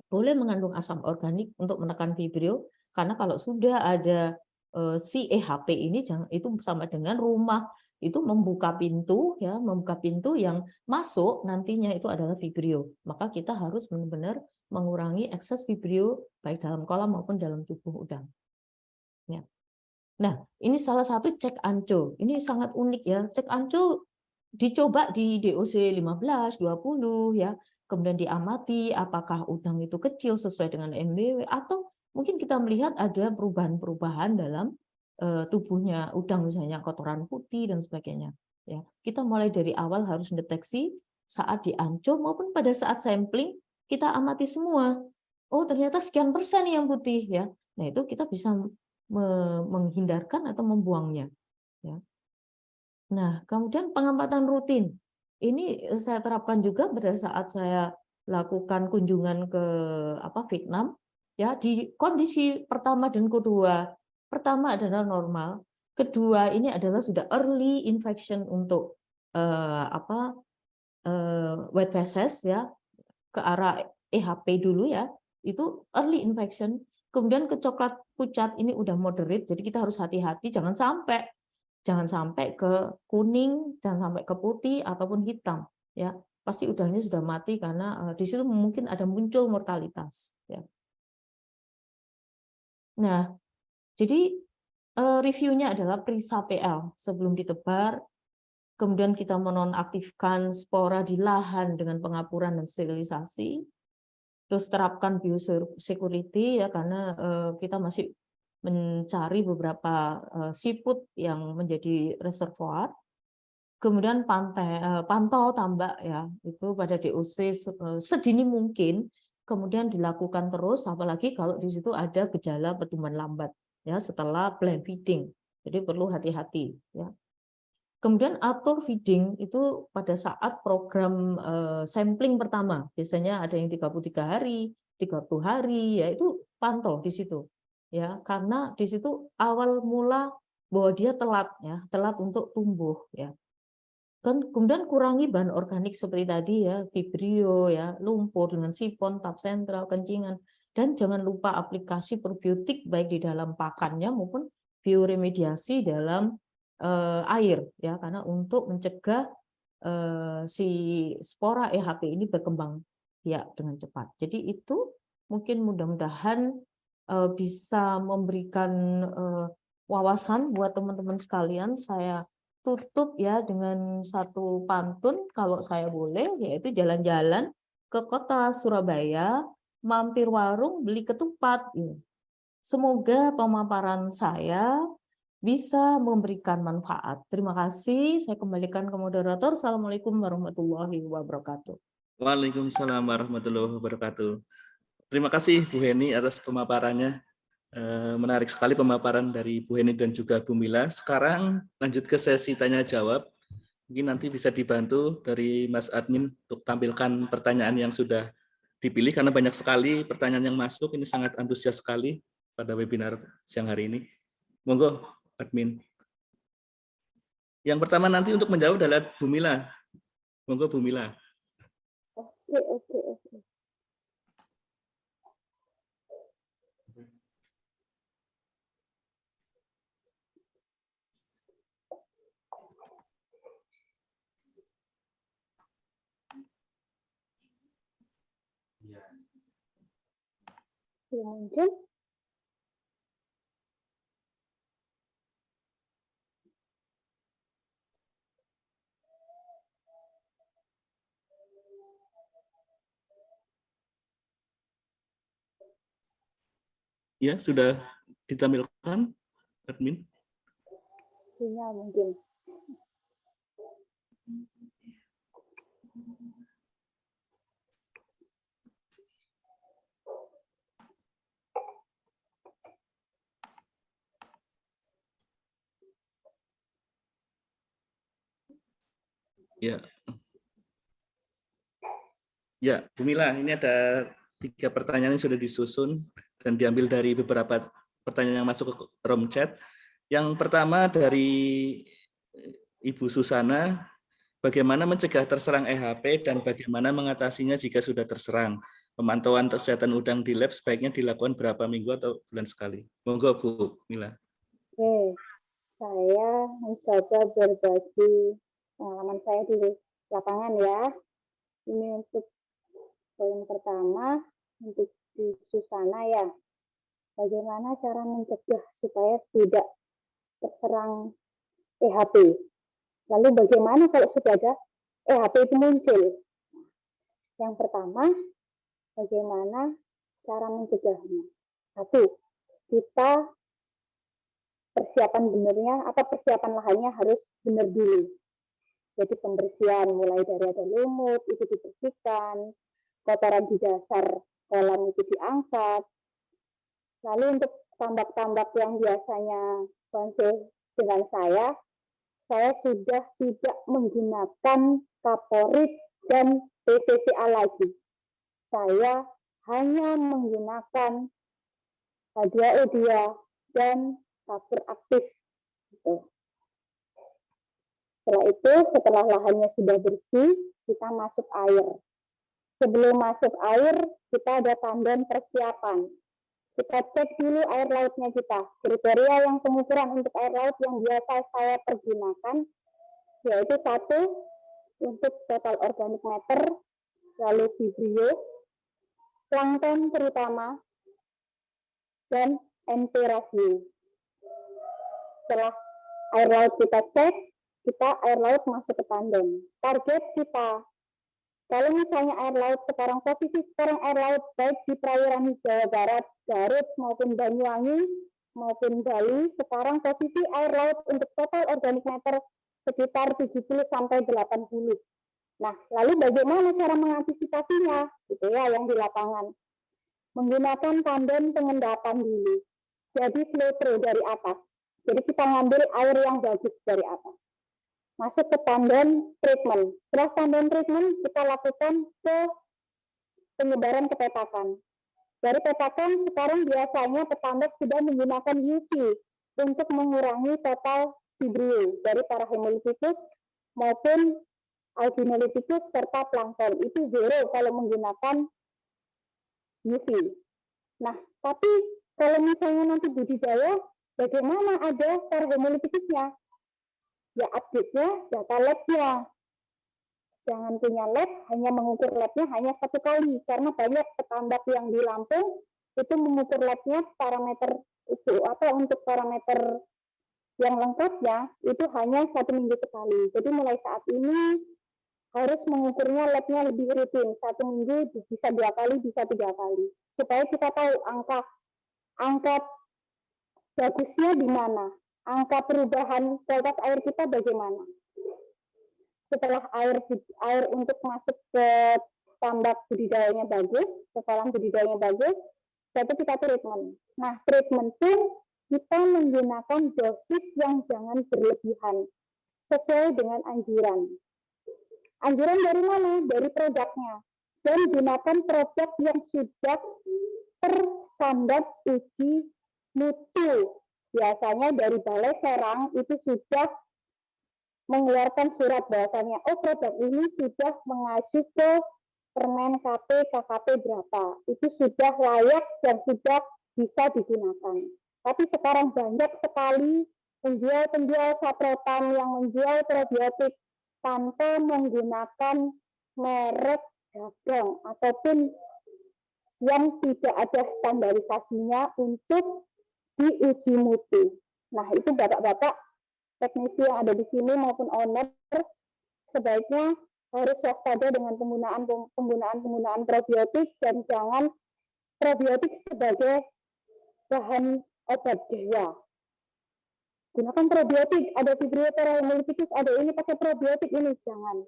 boleh mengandung asam organik untuk menekan Vibrio, karena kalau sudah ada si EHP ini itu sama dengan rumah itu membuka pintu ya, membuka pintu yang masuk nantinya itu adalah Vibrio. Maka kita harus benar-benar mengurangi ekses Vibrio baik dalam kolam maupun dalam tubuh udang. Ya. Nah, ini salah satu cek anco. Ini sangat unik ya. Cek anco dicoba di DOC 15, 20 ya. Kemudian diamati apakah udang itu kecil sesuai dengan MBW atau mungkin kita melihat ada perubahan-perubahan dalam tubuhnya udang, misalnya kotoran putih dan sebagainya. Ya, kita mulai dari awal harus mendeteksi saat dianco maupun pada saat sampling kita amati semua. Oh, ternyata sekian persen yang putih ya. Nah, itu kita bisa menghindarkan atau membuangnya. Ya. Nah, kemudian pengamatan rutin. Ini saya terapkan juga pada saat saya lakukan kunjungan ke Vietnam ya, di kondisi pertama dan kedua. Pertama adalah normal, kedua ini adalah sudah early infection untuk white feces ya, ke arah EHP dulu ya, itu early infection. Kemudian ke coklat pucat ini udah moderate, jadi kita harus hati-hati jangan sampai ke kuning, jangan sampai ke putih ataupun hitam ya. Pasti udangnya sudah mati karena di situ mungkin ada muncul mortalitas ya. Nah, jadi reviewnya adalah periksa PL sebelum ditebar, kemudian kita menonaktifkan spora di lahan dengan pengapuran dan sterilisasi, terus terapkan biosecurity ya, karena kita masih mencari beberapa seafood yang menjadi reservoir. Kemudian pantau tambak ya, itu pada DOC sedini mungkin, kemudian dilakukan terus, apalagi kalau di situ ada gejala pertumbuhan lambat ya setelah blend feeding. Jadi perlu hati-hati ya. Kemudian atur feeding itu pada saat program sampling pertama, biasanya ada yang 33 hari, 30 hari ya, itu pantau di situ. Ya, karena di situ awal mula bahwa dia telat ya, telat untuk tumbuh ya. Kemudian kurangi bahan organik seperti tadi ya, Vibrio ya, lumpur dengan sipon, tap sentral, kencingan, dan jangan lupa aplikasi probiotik baik di dalam pakannya maupun bioremediasi dalam air ya, karena untuk mencegah si spora EHP ini berkembang ya dengan cepat. Jadi itu mungkin mudah-mudahan bisa memberikan wawasan buat teman-teman sekalian. Saya tutup ya dengan satu pantun kalau saya boleh, yaitu jalan-jalan ke kota Surabaya, mampir warung beli ketupat. Semoga pemaparan saya bisa memberikan manfaat. Terima kasih. Saya kembalikan ke moderator. Assalamualaikum warahmatullahi wabarakatuh. Waalaikumsalam warahmatullahi wabarakatuh. Terima kasih Bu Heni atas pemaparannya. Menarik sekali pemaparan dari Bu Heni dan juga Bu Mila. Sekarang lanjut ke sesi tanya jawab. Mungkin nanti bisa dibantu dari Mas Admin untuk tampilkan pertanyaan yang sudah dipilih, karena banyak sekali pertanyaan yang masuk. Ini sangat antusias sekali pada webinar siang hari ini. Monggo Admin. Yang pertama nanti untuk menjawab adalah Bu Mila. Monggo Bu Mila. Oke. Ya, mungkin. Ya, sudah ditampilkan, Admin. Sinyal mungkin. Ya. Ya, Bu Mila, ini ada 3 pertanyaan yang sudah disusun dan diambil dari beberapa pertanyaan yang masuk ke room chat. Yang pertama dari Ibu Susana, bagaimana mencegah terserang EHP dan bagaimana mengatasinya jika sudah terserang? pemantauan kesehatan udang di lab sebaiknya dilakukan berapa minggu atau bulan sekali? Monggo Bu Mila. Oke, saya mencoba berbagi pengalaman saya di lapangan ya. Ini untuk poin pertama, untuk di Susana ya. Bagaimana cara mencegah supaya tidak terserang EHP? Lalu bagaimana kalau sudah ada EHP itu muncul? Yang pertama, bagaimana cara mencegahnya? Satu, kita persiapan benarnya atau persiapan lahannya harus benar dulu. Jadi pembersihan mulai dari ada lumut itu dibersihkan, kotoran di dasar kolam itu diangkat. Lalu untuk tambak-tambak yang biasanya konsul dengan saya sudah tidak menggunakan kaporit dan PCCA lagi. Saya hanya menggunakan H2O2 dan kapur aktif. Gitu. Setelah itu, setelah lahannya sudah bersih, kita masuk air. Sebelum masuk air, kita ada tandon persiapan. Kita cek dulu air lautnya kita. Kriteria yang pengukuran untuk air laut yang biasa saya pergunakan, yaitu 1, untuk total organic matter, lalu vibrio, plankton terutama, dan NP ratio. Setelah air laut kita cek, kita air laut masuk ke tandon. Target kita, kalau misalnya air laut sekarang, posisi sekarang air laut baik di perairan Jawa Barat, Garut maupun Banyuwangi maupun Bali, sekarang posisi air laut untuk total organic matter sekitar 70-80. Nah, lalu bagaimana cara mengantisipasinya? Gitu ya, yang di lapangan. Menggunakan tandon pengendapan dulu. Jadi flow through dari atas. Jadi kita ngambil air yang bagus dari atas. Masuk ke tandon treatment. Setelah tandon treatment, kita lakukan ke penyebaran ke petakan. Dari petakan, sekarang biasanya petambak sudah menggunakan UV untuk mengurangi total vibrio dari para hemolitikus maupun alginolitikus serta plankton. Itu zero kalau menggunakan UV. Nah, tapi kalau misalnya nanti budidaya, bagaimana ada para hemolitikusnya? Ya update-nya data lab-nya. Jangan punya lab, hanya mengukur lab-nya hanya 1 kali. Karena banyak petambak yang di Lampung itu mengukur lab-nya parameter itu, untuk parameter yang lengkapnya itu hanya 1 minggu sekali. Jadi mulai saat ini harus mengukurnya lab-nya lebih rutin. 1 minggu bisa 2 kali, bisa 3 kali. Supaya kita tahu angka bagusnya di mana. Angka perubahan kualitas air kita bagaimana. Setelah air untuk masuk ke tambak budidayanya bagus, ke kolam budidayanya bagus, setelah itu kita treatment. Nah, treatment pun kita menggunakan dosis yang jangan berlebihan, sesuai dengan anjuran. Anjuran dari mana? Dari produknya. Dan gunakan produk yang sudah terstandar uji mutu. Biasanya dari Balai Serang itu sudah mengeluarkan surat bahasanya, produk ini sudah mengacu ke Permen KP KKP berapa. Itu sudah layak dan sudah bisa digunakan. Tapi sekarang banyak sekali penjual saprotan yang menjual probiotik tanpa menggunakan merek dagang ataupun yang tidak ada standarisasinya untuk diuji mutu. Nah, itu bapak-bapak teknisi yang ada di sini maupun owner sebaiknya harus waspada dengan penggunaan probiotik dan jangan probiotik sebagai bahan obat dewa. Gunakan probiotik, ada Vibrio hemolitikus, ada ini pakai probiotik ini, jangan.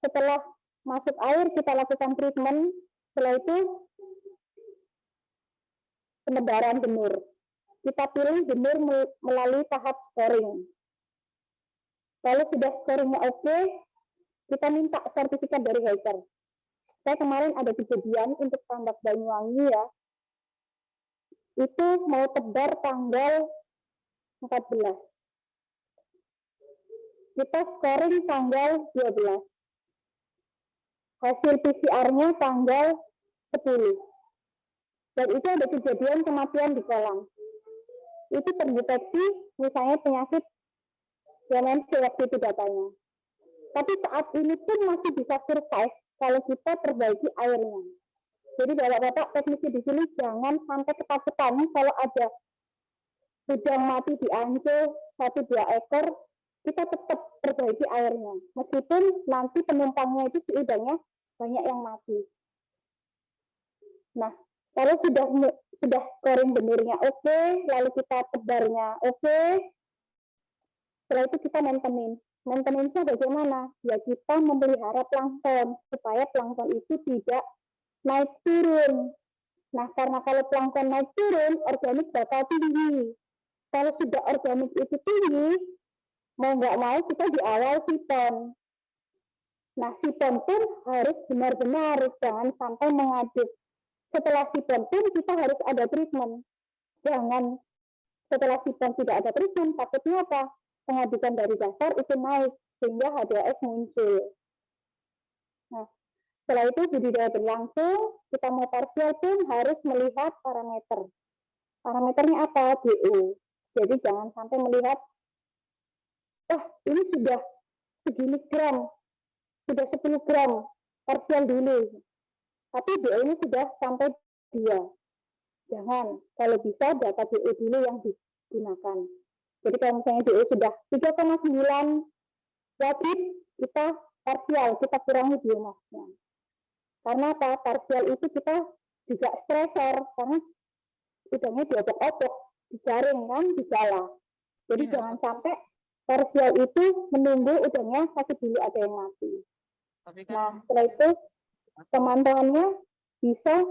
Setelah masuk air kita lakukan treatment, setelah itu penebaran benur. Kita pilih benur melalui tahap scoring. Kalau sudah scoringnya oke, kita minta sertifikat dari Hatcher. Saya kemarin ada kejadian untuk tambak Banyuwangi ya, itu mau tebar tanggal 14. Kita scoring tanggal 12. Hasil PCR-nya tanggal 10. Dan itu ada kejadian kematian di kolam. Itu terdeteksi misalnya penyakit DMNC waktu itu datanya. Tapi saat ini pun masih bisa survive kalau kita perbaiki airnya. Jadi bapak-bapak teknisi di sini jangan sampai ketakutan kalau ada udang mati di Ancol 1-2 ekor, kita tetap perbaiki airnya. Meskipun nanti penumpangnya itu si udangnya banyak yang mati. Nah, kalau sudah scoring benurnya oke, lalu kita tebarnya oke, setelah itu kita maintenance. Maintenance-nya bagaimana? Ya kita memelihara plankton supaya plankton itu tidak naik turun. Nah, karena kalau plankton naik turun, organik bakal tinggi. Kalau sudah organik itu tinggi, mau nggak mau kita di awal siton. Nah, siton pun harus benar-benar, jangan sampai mengaduk. Setelah siton pun kita harus ada treatment. Jangan setelah siton tidak ada treatment, takutnya apa? Pengadukan dari dasar itu naik, sehingga H2S muncul. Nah, setelah itu budidaya berlangsung, kita mau parsial pun harus melihat parameter. Parameternya apa? DO. Jadi jangan sampai melihat, ini sudah segini gram, sudah 10 gram, parsial dulu. Tapi DO ini sudah sampai 2. Jangan, kalau bisa data DO dulu yang digunakan. Jadi kalau misalnya DO sudah 3,9, wajib kita parsial, kita kurangi biomasnya. Karena apa? Parsial itu kita juga stresor, karena udangnya diobok-obok, dijaring kan, dijala. Jadi jangan sampai parsial itu menunggu udangnya sakit dulu ada yang mati. Nah, setelah itu pemantauannya bisa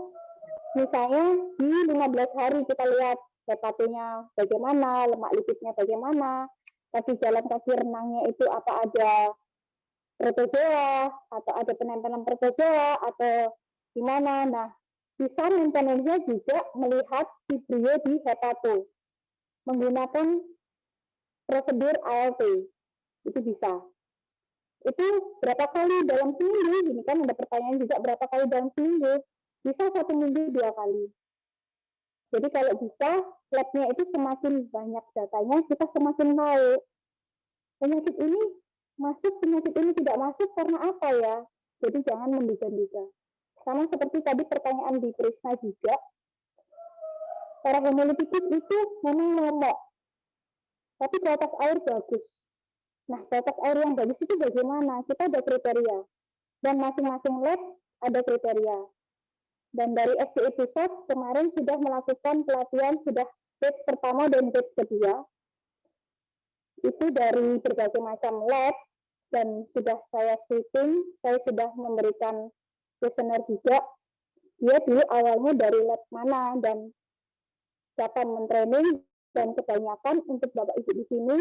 misalnya di 15 hari kita lihat HPT-nya bagaimana, lemak lipidnya bagaimana, kaki jalan kaki renangnya itu apa ada protozoa atau ada penempelan protozoa atau gimana. Nah, bisa maintenance-nya juga melihat vibrio di hepato menggunakan prosedur ALT. Itu bisa. Itu berapa kali dalam seminggu? Ini kan ada pertanyaan juga berapa kali dalam seminggu? Bisa 1 minggu 2 kali. Jadi kalau bisa, lab-nya itu semakin banyak datanya, kita semakin tahu penyakit ini masuk, penyakit ini tidak masuk karena apa ya. Jadi jangan menduga-duga. Sama seperti tadi pertanyaan di Krisna juga, para hemolipidik itu memang momok, tapi di atas air bagus. Nah, di atas air yang bagus itu bagaimana? Kita ada kriteria, dan masing-masing lab ada kriteria. Dan dari SCI Pusat kemarin sudah melakukan pelatihan, sudah batch pertama dan batch kedua. Itu dari berbagai macam lab, dan sudah saya sweeping, saya sudah memberikan kuesioner juga. Dia dulu awalnya dari lab mana, dan siapa mentraining, dan kebanyakan untuk Bapak Ibu di sini,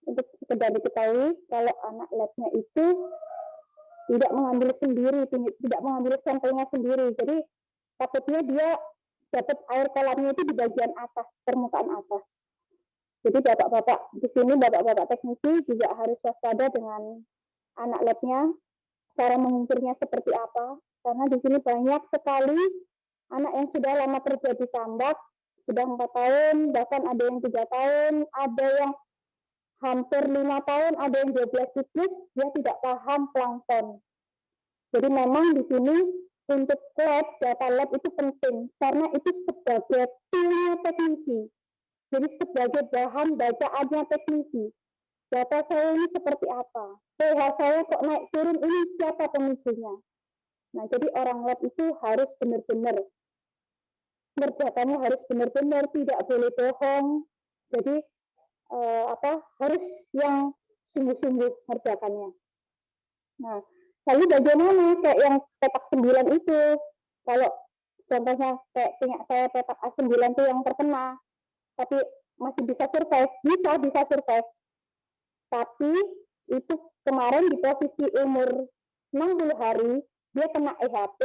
untuk sekedar diketahui, kalau anak labnya itu tidak mengambil sendiri, tidak mengambil sampelnya sendiri. Jadi takutnya dia dapat air kolamnya itu di bagian atas, permukaan atas. Jadi bapak-bapak di sini, bapak-bapak teknisi juga harus waspada dengan anak labnya, cara mengukurnya seperti apa. Karena di sini banyak sekali anak yang sudah lama kerja di tambak, sudah 4 tahun, bahkan ada yang 3 tahun, ada yang hampir 5 tahun, ada yang 12 siklus, dia tidak paham plankton. Jadi memang di sini untuk lab, data lab itu penting, karena itu sebagai toolnya teknisi. Jadi sebagai bahan bacaannya teknisi. Data saya ini seperti apa? pH saya kok naik turun, ini siapa pemicunya? Nah, jadi orang lab itu harus benar-benar, kerjakannya harus benar-benar, tidak boleh bohong. Jadi harus yang sungguh-sungguh kerjakannya. Nah, lalu bagaimana kayak yang petak 9 itu? Kalau contohnya kayak punya saya petak A9 itu yang terkena, tapi masih bisa survive, bisa survive. Tapi itu kemarin di posisi umur 60 hari, dia kena EHP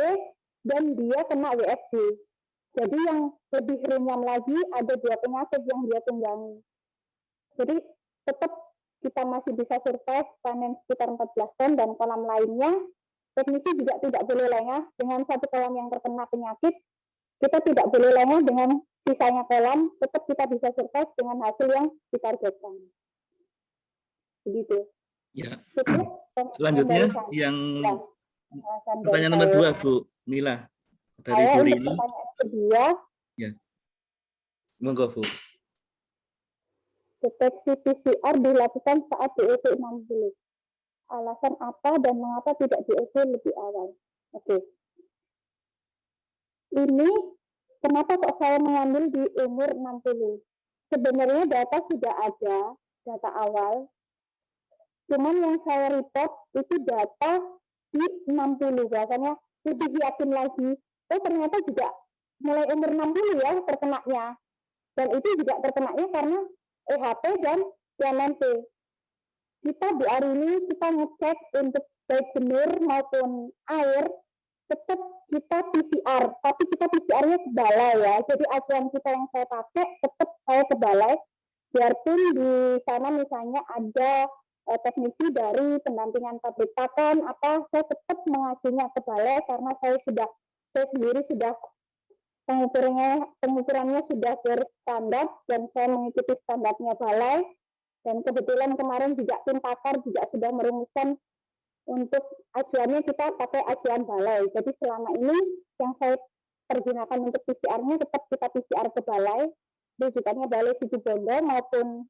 dan dia kena WFD. Jadi yang lebih ringan lagi ada 2 penyakit yang dia tunggangi. Jadi tetap kita masih bisa survive, panen sekitar 14 ton dan kolam lainnya Teknisi juga tidak boleh lengah dengan satu kolam yang terkena penyakit. Kita tidak boleh lengah dengan sisanya kolam, tetap kita bisa survive dengan hasil yang ditargetkan. Begitu. Ya. Cukup Selanjutnya dari yang penjelasan dari pertanyaan nomor saya. 2, Bu Mila dari Saya Bu untuk Rini. pertanyaan kedua, Monggo, Bu. deteksi PCR dilakukan saat DOC 60. Alasan apa dan mengapa tidak DOC lebih awal? Oke. Ini kenapa kok saya mengambil di umur 60? Sebenarnya data sudah ada, data awal. Cuman yang saya report itu data di 60. Bahasanya lebih yakin lagi. Oh ternyata juga mulai umur 60 ya terkenanya. Dan itu juga terkenanya karena EHP dan YMNP. Kita di hari ini kita ngecek untuk baik benur maupun air, tetap kita PCR, tapi kita PCR-nya ke balai ya. Jadi acuan kita yang saya pakai tetap saya ke balai, biarpun di sana misalnya ada teknisi dari pendampingan pabrik pakan, apa saya tetap mengacunya ke balai karena saya sendiri sudah pengukurannya sudah berstandar dan saya mengikuti standarnya balai. Dan kebetulan kemarin juga tim pakar juga sudah merumuskan untuk acuannya kita pakai acuan balai. Jadi selama ini yang saya pergunakan untuk PCR-nya tetap kita PCR ke balai, rujukannya balai Situbondo maupun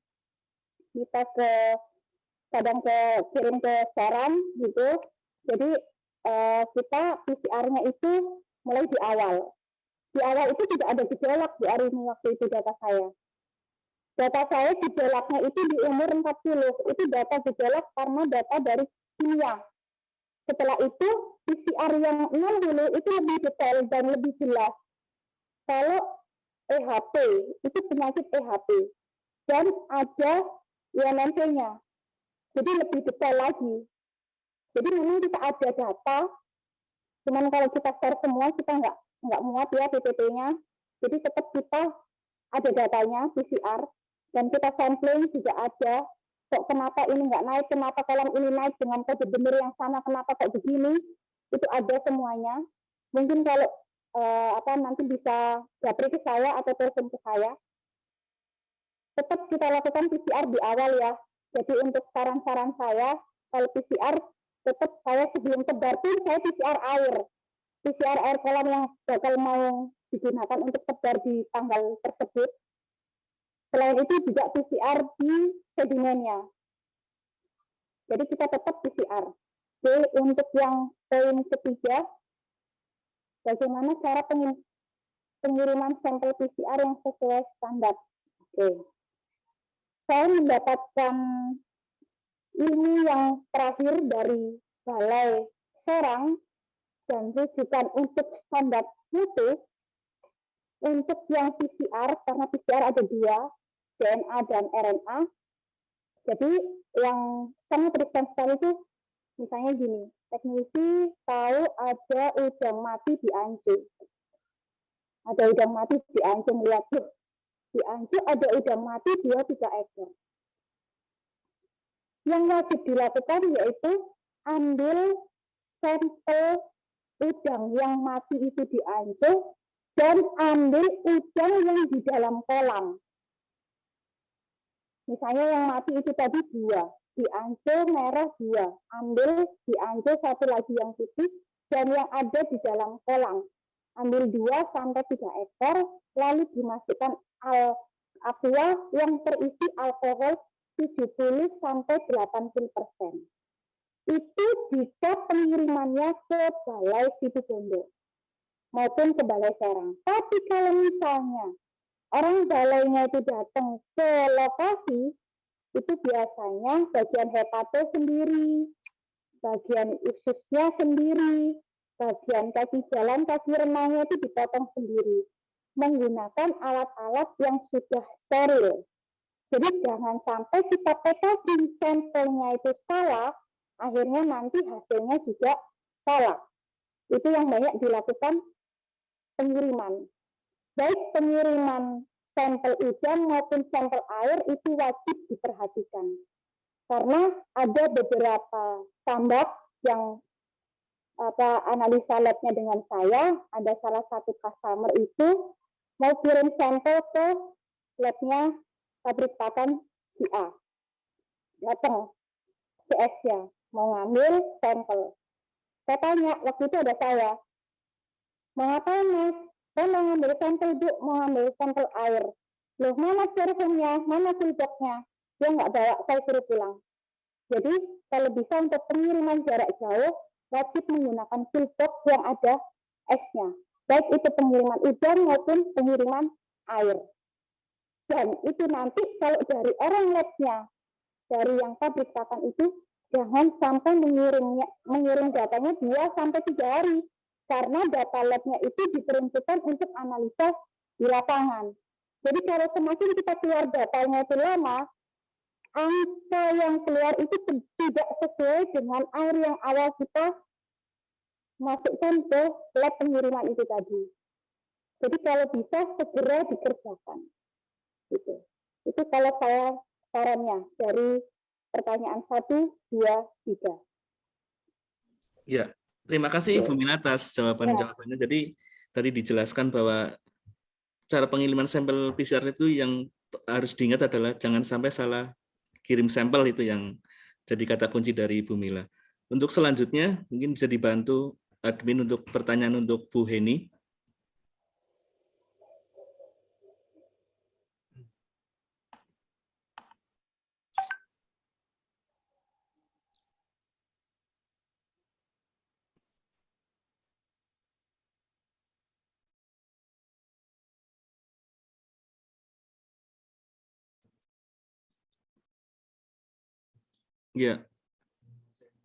kita kadang kirim ke Serang gitu. Jadi kita PCR-nya itu mulai di awal. Di awal itu tidak ada gejolak di hari ini waktu itu data saya. Data saya gejolaknya itu di umur 40, itu data gejolak karena data dari kimia. Setelah itu, PCR yang 60 itu lebih detail dan lebih jelas. Kalau EHP, itu penyakit EHP. Dan ada YMNP-nya. Jadi lebih detail lagi. Jadi memang kita ada data, cuman kalau kita share semua, kita nggak muat ya PPT-nya. Jadi tetap kita ada datanya, PCR. Dan kita sampling juga ada, kok kenapa ini nggak naik, kenapa kolam ini naik dengan kode benar yang sama, kenapa kok begini, itu ada semuanya. Mungkin kalau nanti bisa japri ke saya atau telepon ke saya. Tetap kita lakukan PCR di awal ya. Jadi untuk saran-saran saya, kalau PCR, tetap saya sebelum tebar pun saya PCR air. PCR air kolam yang bakal mau digunakan untuk tebar di tanggal tersebut. Selain itu juga PCR di sedimennya. Jadi kita tetap PCR. Oke, untuk yang poin ketiga, bagaimana cara pengiriman sampel PCR yang sesuai standar. Oke. Saya mendapatkan ilmu yang terakhir dari Balai Serang dan rujukan untuk standar mutu. Untuk yang PCR, karena PCR ada 2, DNA dan RNA. Jadi yang sangat riskan sekali itu misalnya gini, teknisi tahu ada udang mati di Ancu. Ada udang mati di Ancu, melihat tuh, di Ancu ada udang mati 2-3 ekor. Yang wajib dilakukan yaitu ambil sampel udang yang mati itu di Ancu dan ambil udang yang di dalam kolam. Misalnya yang mati itu tadi 2, di Ancu merah 2, ambil di Ancu 1 lagi yang putih, dan yang ada di dalam kolam. Ambil 2-3 ekor, lalu dimasukkan aqua yang terisi alkohol 70-80%. Itu jika pengirimannya ke Balai Situbondo maupun ke Balai Serang. Tapi kalau misalnya orang balainya itu datang ke lokasi, itu biasanya bagian hepato sendiri, bagian ususnya sendiri, bagian kaki jalan, kaki renangnya itu dipotong sendiri, menggunakan alat-alat yang sudah steril. Jadi jangan sampai kita packaging sampelnya itu salah, akhirnya nanti hasilnya juga salah. Itu yang banyak dilakukan pengiriman. Baik pengiriman sampel udang maupun sampel air itu wajib diperhatikan. Karena ada beberapa tambak yang analisa labnya dengan saya, ada salah satu customer itu mau kirim sampel ke labnya pabrik pakan si A. Datang CS-nya, mau ngambil sampel. Saya tanya, waktu itu ada saya, mau ngapain Mas? Saya mau ngambil sampel Bu, mau ngambil sampel air. Loh, mana styrofoamnya, mana filboxnya? Dia nggak bawa, saya suruh pulang. Jadi, kalau bisa untuk pengiriman jarak jauh, wajib menggunakan filbox yang ada esnya. Baik itu pengiriman hujan maupun pengiriman air. Dan itu nanti kalau dari orang labnya, dari yang pabrik pakan itu, jangan sampai mengirim datanya 2-3 hari. Karena data labnya itu diperuntukkan untuk analisa di lapangan. Jadi kalau semakin kita keluar datanya itu lama, angka yang keluar itu tidak sesuai dengan air yang awal kita masukkan ke lab pengiriman itu tadi. Jadi kalau bisa segera dikerjakan. Gitu. Itu kalau saya sarannya dari pertanyaan 1, 2, 3. Ya, terima kasih Bu Mila atas jawaban-jawabannya. Jadi tadi dijelaskan bahwa cara pengiriman sampel PCR itu yang harus diingat adalah jangan sampai salah kirim sampel, itu yang jadi kata kunci dari Bu Mila. Untuk selanjutnya mungkin bisa dibantu admin untuk pertanyaan untuk Bu Heni. Ya,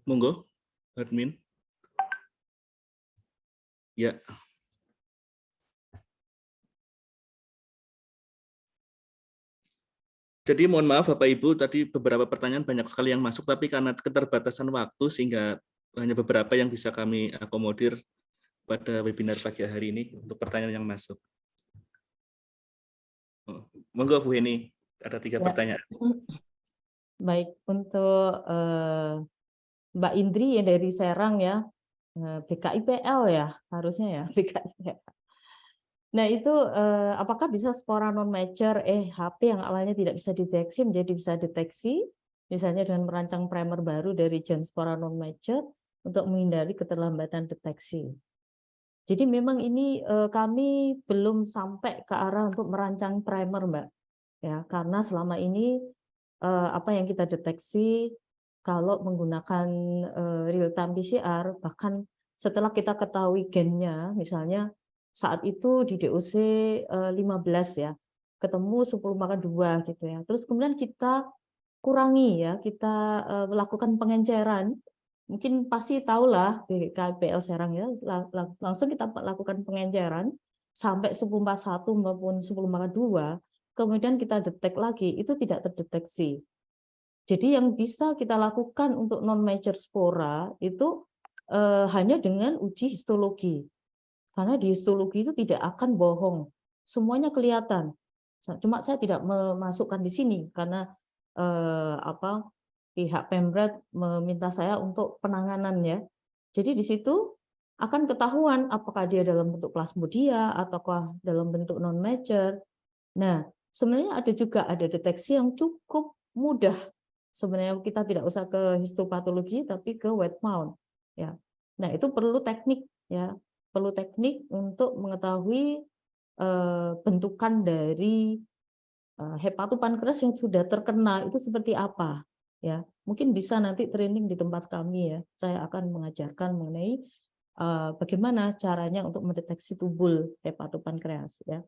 monggo admin. Ya. Jadi mohon maaf Bapak Ibu, tadi beberapa pertanyaan banyak sekali yang masuk, tapi karena keterbatasan waktu sehingga hanya beberapa yang bisa kami akomodir pada webinar pagi hari ini untuk pertanyaan yang masuk. Monggo Bu Heni, ada 3 pertanyaan. Baik, untuk Mbak Indri ya dari Serang ya, BKIPL ya harusnya ya BKIPL. Nah itu apakah bisa spora non-mature HP yang awalnya tidak bisa deteksi menjadi bisa deteksi, misalnya dengan merancang primer baru dari gen spora non-mature untuk menghindari keterlambatan deteksi. Jadi memang ini kami belum sampai ke arah untuk merancang primer Mbak, ya karena selama ini apa yang kita deteksi kalau menggunakan real time PCR, bahkan setelah kita ketahui gennya, misalnya saat itu di DOC 15 ya, ketemu 10/2 gitu ya. Terus kemudian kita kurangi ya, kita melakukan pengenceran. Mungkin pasti tahulah BKIPL Serang ya, langsung kita lakukan pengenceran sampai 10/1 maupun 10/2, kemudian kita detek lagi, itu tidak terdeteksi. Jadi yang bisa kita lakukan untuk non-mature spora itu hanya dengan uji histologi. Karena di histologi itu tidak akan bohong. Semuanya kelihatan. Cuma saya tidak memasukkan di sini karena pihak Pemret meminta saya untuk penanganan ya. Jadi di situ akan ketahuan apakah dia dalam bentuk plasmodia ataukah dalam bentuk non-mature. Nah, sebenarnya ada deteksi yang cukup mudah. Sebenarnya kita tidak usah ke histopatologi tapi ke wet mount ya. Nah, itu perlu teknik ya. Perlu teknik untuk mengetahui bentukan dari hepatopankreas yang sudah terkena itu seperti apa ya. Mungkin bisa nanti training di tempat kami ya. Saya akan mengajarkan mengenai bagaimana caranya untuk mendeteksi tubul hepatopankreas ya.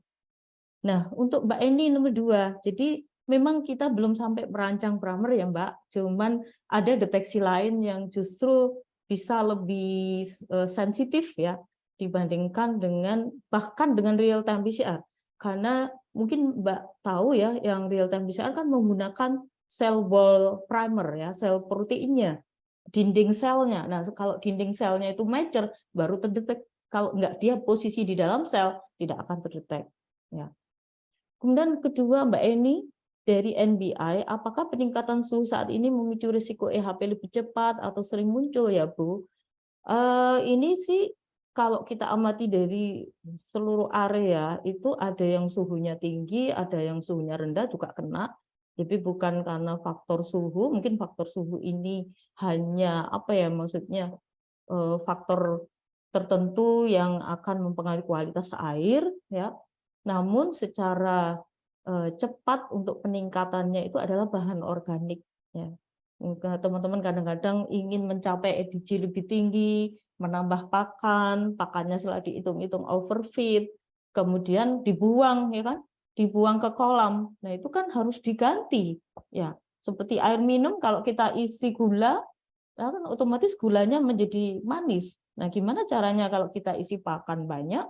Nah, untuk Mbak Eni nomor 2, jadi memang kita belum sampai merancang primer ya Mbak, cuman ada deteksi lain yang justru bisa lebih sensitif ya dibandingkan dengan bahkan dengan real time PCR. Karena mungkin Mbak tahu ya, yang real time PCR kan menggunakan cell wall primer ya, sel proteinnya, dinding selnya. Nah, kalau dinding selnya itu mature baru terdetek. Kalau enggak dia posisi di dalam sel tidak akan terdetek ya. Kemudian kedua Mbak Eni, dari NBI, apakah peningkatan suhu saat ini memicu risiko EHP lebih cepat atau sering muncul ya Bu? Ini sih kalau kita amati dari seluruh area itu ada yang suhunya tinggi, ada yang suhunya rendah juga kena. Jadi bukan karena faktor suhu, mungkin faktor suhu ini hanya apa ya maksudnya faktor tertentu yang akan mempengaruhi kualitas air ya. Namun secara cepat untuk peningkatannya itu adalah bahan organik ya. Teman-teman kadang-kadang ingin mencapai EDG lebih tinggi, menambah pakannya setelah dihitung-hitung overfeed, kemudian dibuang ya kan, dibuang ke kolam. Nah, itu kan harus diganti ya. Seperti air minum kalau kita isi gula, kan otomatis gulanya menjadi manis. Nah, gimana caranya kalau kita isi pakan banyak?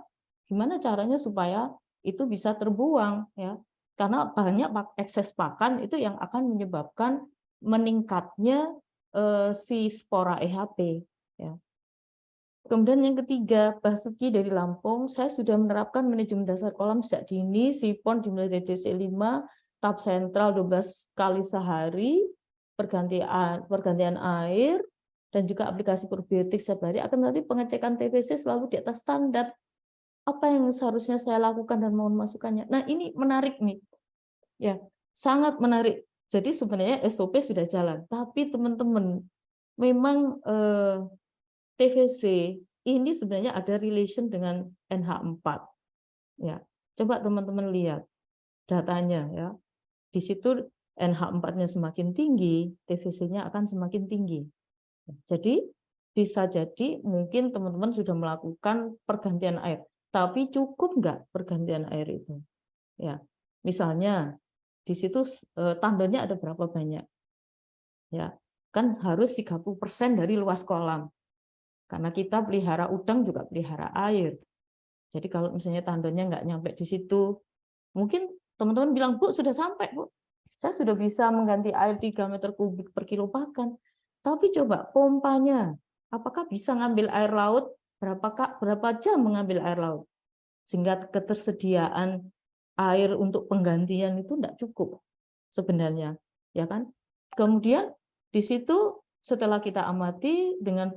Gimana caranya supaya itu bisa terbuang ya? Karena banyak ekses pakan itu yang akan menyebabkan meningkatnya si spora EHP ya. Kemudian yang ketiga, Basuki dari Lampung, saya sudah menerapkan manajemen dasar kolam sejak dini, sipon dimulai dari DC5, tap sentral 12 kali sehari, pergantian air, dan juga aplikasi probiotik setiap hari, akan tetapi pengecekan TBC selalu di atas standar. Apa yang seharusnya saya lakukan dan mohon masukannya? Nah, ini menarik nih. Ya, sangat menarik. Jadi sebenarnya SOP sudah jalan, tapi teman-teman memang TVC ini sebenarnya ada relation dengan NH4. Ya, coba teman-teman lihat datanya ya. Di situ NH4-nya semakin tinggi, TVC-nya akan semakin tinggi. Jadi bisa jadi mungkin teman-teman sudah melakukan pergantian air, tapi cukup nggak pergantian air itu? Ya, misalnya di situ tandonnya ada berapa banyak? Ya, kan harus 30% dari luas kolam. Karena kita pelihara udang juga pelihara air. Jadi kalau misalnya tandonnya nggak nyampe di situ, mungkin teman-teman bilang, Bu, sudah sampai, Bu. Saya sudah bisa mengganti air 3 meter kubik per kilo pakan. Tapi coba pompanya, apakah bisa ngambil air laut? Berapa jam mengambil air laut? Sehingga ketersediaan air untuk penggantian itu tidak cukup sebenarnya, ya kan? Kemudian di situ setelah kita amati dengan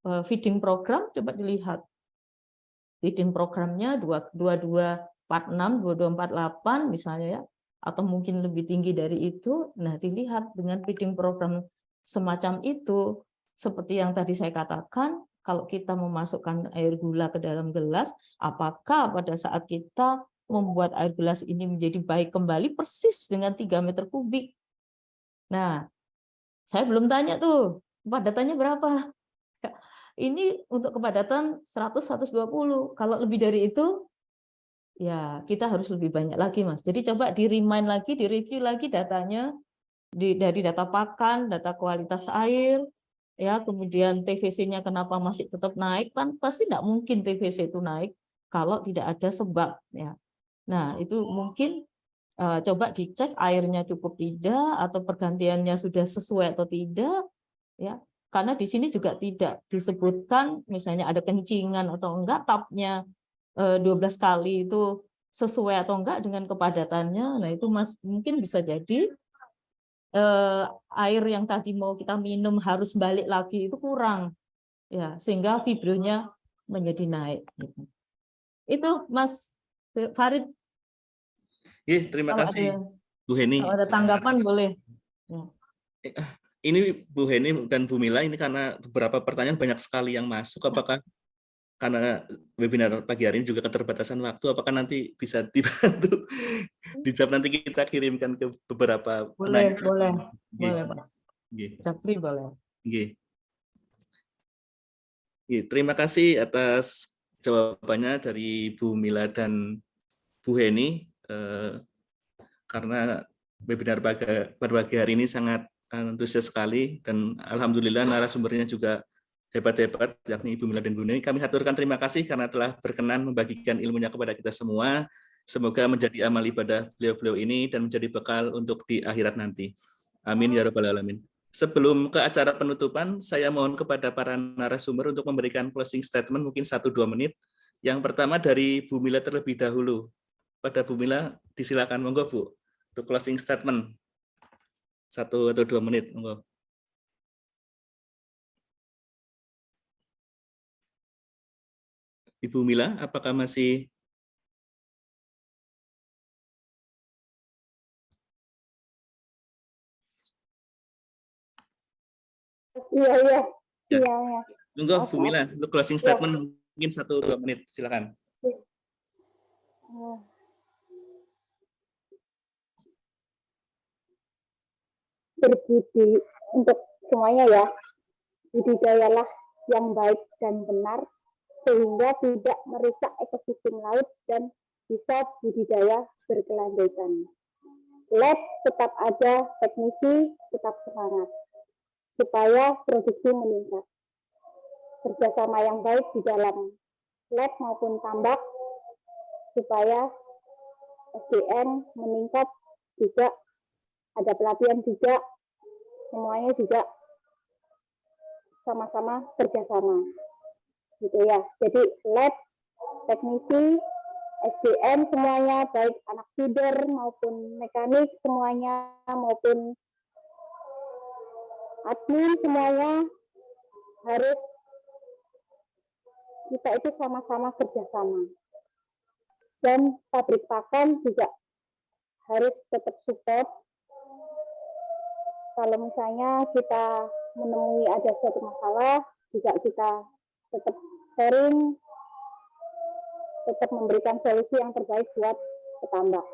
feeding program, coba dilihat feeding programnya 2246, 2248 misalnya ya, atau mungkin lebih tinggi dari itu. Nah, dilihat dengan feeding program semacam itu, seperti yang tadi saya katakan, kalau kita memasukkan air gula ke dalam gelas, apakah pada saat kita membuat air gelas ini menjadi baik kembali persis dengan 3 meter kubik? Nah, saya belum tanya tuh, kepadatannya berapa? Ini untuk kepadatan 100-120. Kalau lebih dari itu, ya kita harus lebih banyak lagi, Mas. Jadi coba di-remind lagi, di-review lagi datanya, dari data pakan, data kualitas air, ya kemudian TVC-nya kenapa masih tetap naik, kan pasti tidak mungkin TVC itu naik kalau tidak ada sebab. Ya. Nah, itu mungkin coba dicek airnya cukup tidak, atau pergantiannya sudah sesuai atau tidak, ya. Karena di sini juga tidak disebutkan misalnya ada kencingan atau enggak, tapnya 12 kali itu sesuai atau enggak dengan kepadatannya. Nah, itu Mas mungkin bisa jadi air yang tadi mau kita minum harus balik lagi itu kurang. Ya, sehingga fibronya menjadi naik gitu. Itu Mas Farid. Terima Kalau kasih ada, Bu Heni. kalau ada tanggapan boleh. Ya. Ini Bu Heni dan Bu Mila, ini karena beberapa pertanyaan banyak sekali yang masuk. Apakah karena webinar pagi hari ini juga keterbatasan waktu, apakah nanti bisa dibantu dijawab, nanti kita kirimkan ke beberapa Boleh, penanya? boleh, Oke. boleh Pak. Oke. Japri boleh. Oke. Terima kasih atas jawabannya dari Bu Mila dan Bu Heni, karena webinar pagi hari ini sangat antusias sekali, dan alhamdulillah narasumbernya juga hebat-hebat, yakni Ibu Mila dan Bu Heni. Kami haturkan terima kasih karena telah berkenan membagikan ilmunya kepada kita semua. Semoga menjadi amal ibadah beliau-beliau ini dan menjadi bekal untuk di akhirat nanti. Amin ya rabbal alamin. Sebelum ke acara penutupan, saya mohon kepada para narasumber untuk memberikan closing statement mungkin 1-2 menit. Yang pertama dari Bu Mila terlebih dahulu. Pada Bu Mila, disilakan, monggo Bu, untuk closing statement 1 atau 2 menit, monggo. Ibu Mila, apakah masih Iya, iya, ya? sinyalnya. Tunggu Maaf, Bu maaf. Mila, untuk closing Ya. statement mungkin 1-2 menit, silakan. Oh, berbudi untuk semuanya ya, budidayalah yang baik dan benar sehingga tidak merusak ekosistem laut dan bisa budidaya berkelanjutan. Lab tetap ada, teknisi tetap semangat supaya produksi meningkat. Kerjasama yang baik di dalam lab maupun tambak supaya SDM meningkat, juga ada pelatihan juga, semuanya juga sama-sama kerjasama gitu ya. Jadi lab, teknisi, SDM semuanya, baik anak feeder maupun mekanik semuanya, maupun admin semuanya harus kita itu sama-sama kerjasama. Dan pabrik pakan juga harus tetap support. Kalau misalnya kita menemui ada suatu masalah, juga kita tetap sharing, tetap memberikan solusi yang terbaik buat petambak.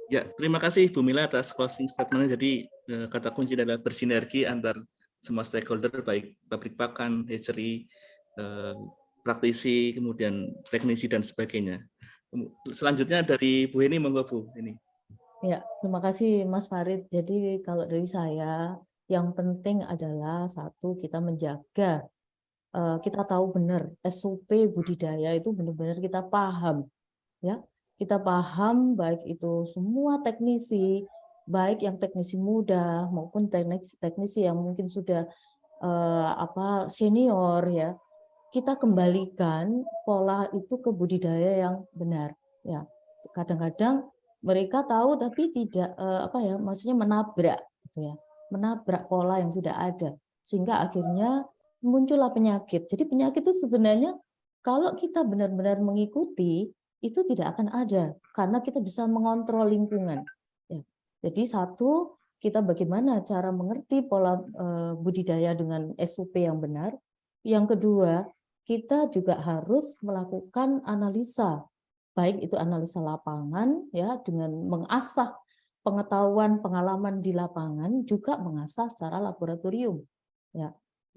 Ya, terima kasih Bu Mila atas closing statement-nya. Jadi kata kunci adalah bersinergi antar semua stakeholder, baik pabrik pakan, hatchery, praktisi, kemudian teknisi dan sebagainya. Selanjutnya dari Bu Heni, monggo Bu Heni. Ya, terima kasih Mas Farid. Jadi kalau dari saya, yang penting adalah satu, kita menjaga, kita tahu benar SOP budidaya itu benar-benar kita paham, ya. Kita paham baik itu semua teknisi, baik yang teknisi muda maupun teknisi yang mungkin sudah senior ya. Kita kembalikan pola itu ke budidaya yang benar, ya. Kadang-kadang mereka tahu tapi tidak maksudnya menabrak gitu ya, menabrak pola yang sudah ada sehingga akhirnya muncullah penyakit. Jadi penyakit itu sebenarnya kalau kita benar-benar mengikuti itu tidak akan ada karena kita bisa mengontrol lingkungan ya. Jadi satu, kita bagaimana cara mengerti pola budidaya dengan SOP yang benar. Yang kedua, kita juga harus melakukan analisa, baik itu analisa lapangan ya dengan mengasah pengetahuan pengalaman di lapangan, juga mengasah secara laboratorium ya.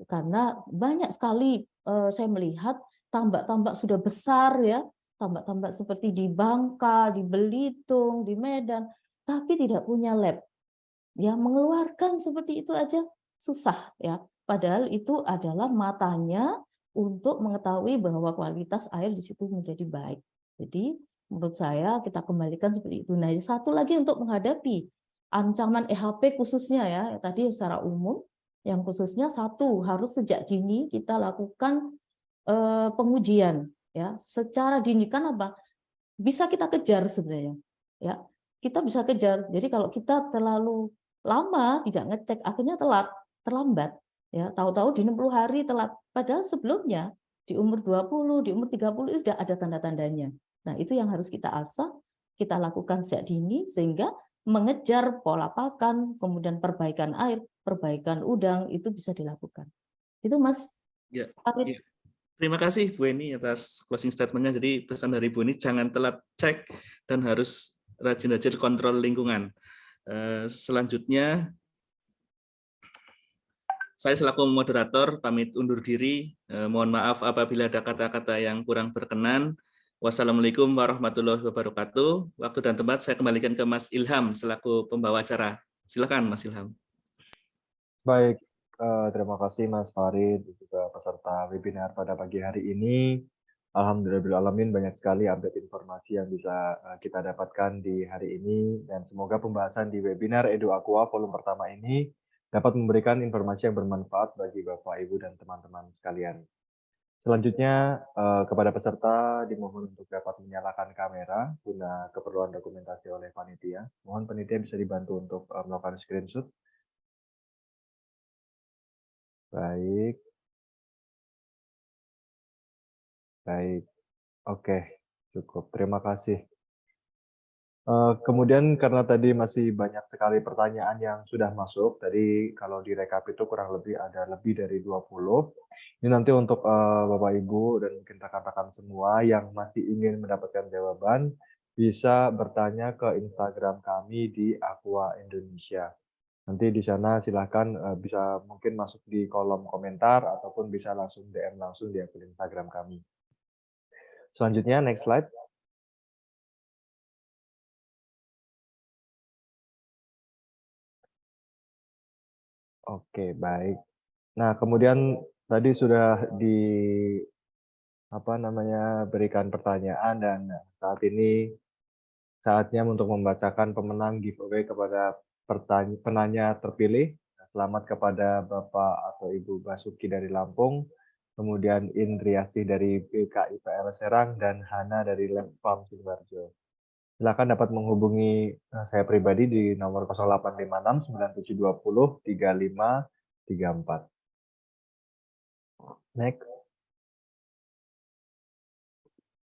Karena banyak sekali saya melihat tambak-tambak sudah besar ya, tambak-tambak seperti di Bangka, di Belitung, di Medan, tapi tidak punya lab. Ya, mengeluarkan seperti itu aja susah ya. Padahal itu adalah matanya untuk mengetahui bahwa kualitas air di situ menjadi baik. Jadi menurut saya kita kembalikan seperti itu. Nah, satu lagi untuk menghadapi ancaman EHP khususnya ya, tadi secara umum, yang khususnya satu harus sejak dini kita lakukan pengujian ya. Secara dini kan apa? Bisa kita kejar sebenarnya. Ya, kita bisa kejar. Jadi kalau kita terlalu lama tidak ngecek, akhirnya terlambat. Ya, tahu-tahu di 60 hari telat. Padahal sebelumnya di umur 20, di umur 30 itu sudah ada tanda-tandanya. Nah, itu yang harus kita asah, kita lakukan sejak dini sehingga mengejar pola pakan, kemudian perbaikan air, perbaikan udang itu bisa dilakukan. Itu Mas Ya, Farid. ya. Terima kasih Bu Eni atas closing statement-nya. Jadi pesan dari Bu Eni, jangan telat cek dan harus rajin-rajin kontrol lingkungan. Selanjutnya, saya selaku moderator pamit undur diri. Mohon maaf apabila ada kata-kata yang kurang berkenan. Wassalamualaikum warahmatullahi wabarakatuh. Waktu dan tempat saya kembalikan ke Mas Ilham selaku pembawa acara. Silakan Mas Ilham. Baik, terima kasih Mas Farid dan juga peserta webinar pada pagi hari ini. Alhamdulillahirrahmanirrahim, banyak sekali update informasi yang bisa kita dapatkan di hari ini, dan semoga pembahasan di webinar Edu Aqua volume pertama ini dapat memberikan informasi yang bermanfaat bagi Bapak, Ibu, dan teman-teman sekalian. Selanjutnya, kepada peserta dimohon untuk dapat menyalakan kamera guna keperluan dokumentasi oleh panitia. Mohon panitia bisa dibantu untuk melakukan screenshot. Baik. Baik, oke, cukup. Terima kasih. Kemudian karena tadi masih banyak sekali pertanyaan yang sudah masuk, tadi kalau direkap itu kurang lebih ada lebih dari 20. Ini nanti untuk Bapak Ibu dan mungkin rekan-rekan semua yang masih ingin mendapatkan jawaban, bisa bertanya ke Instagram kami di Aqua Indonesia. Nanti di sana silakan bisa mungkin masuk di kolom komentar ataupun bisa langsung DM langsung di akun Instagram kami. Selanjutnya, next slide. Oke, baik. Nah, kemudian tadi sudah berikan pertanyaan dan saat ini saatnya untuk membacakan pemenang giveaway kepada penanya terpilih. Selamat kepada Bapak atau Ibu Basuki dari Lampung, kemudian Indriasih dari BKIPR Serang, dan Hana dari Lempam Sidoarjo. Silakan dapat menghubungi saya pribadi di nomor 0856 9720 3534. Next.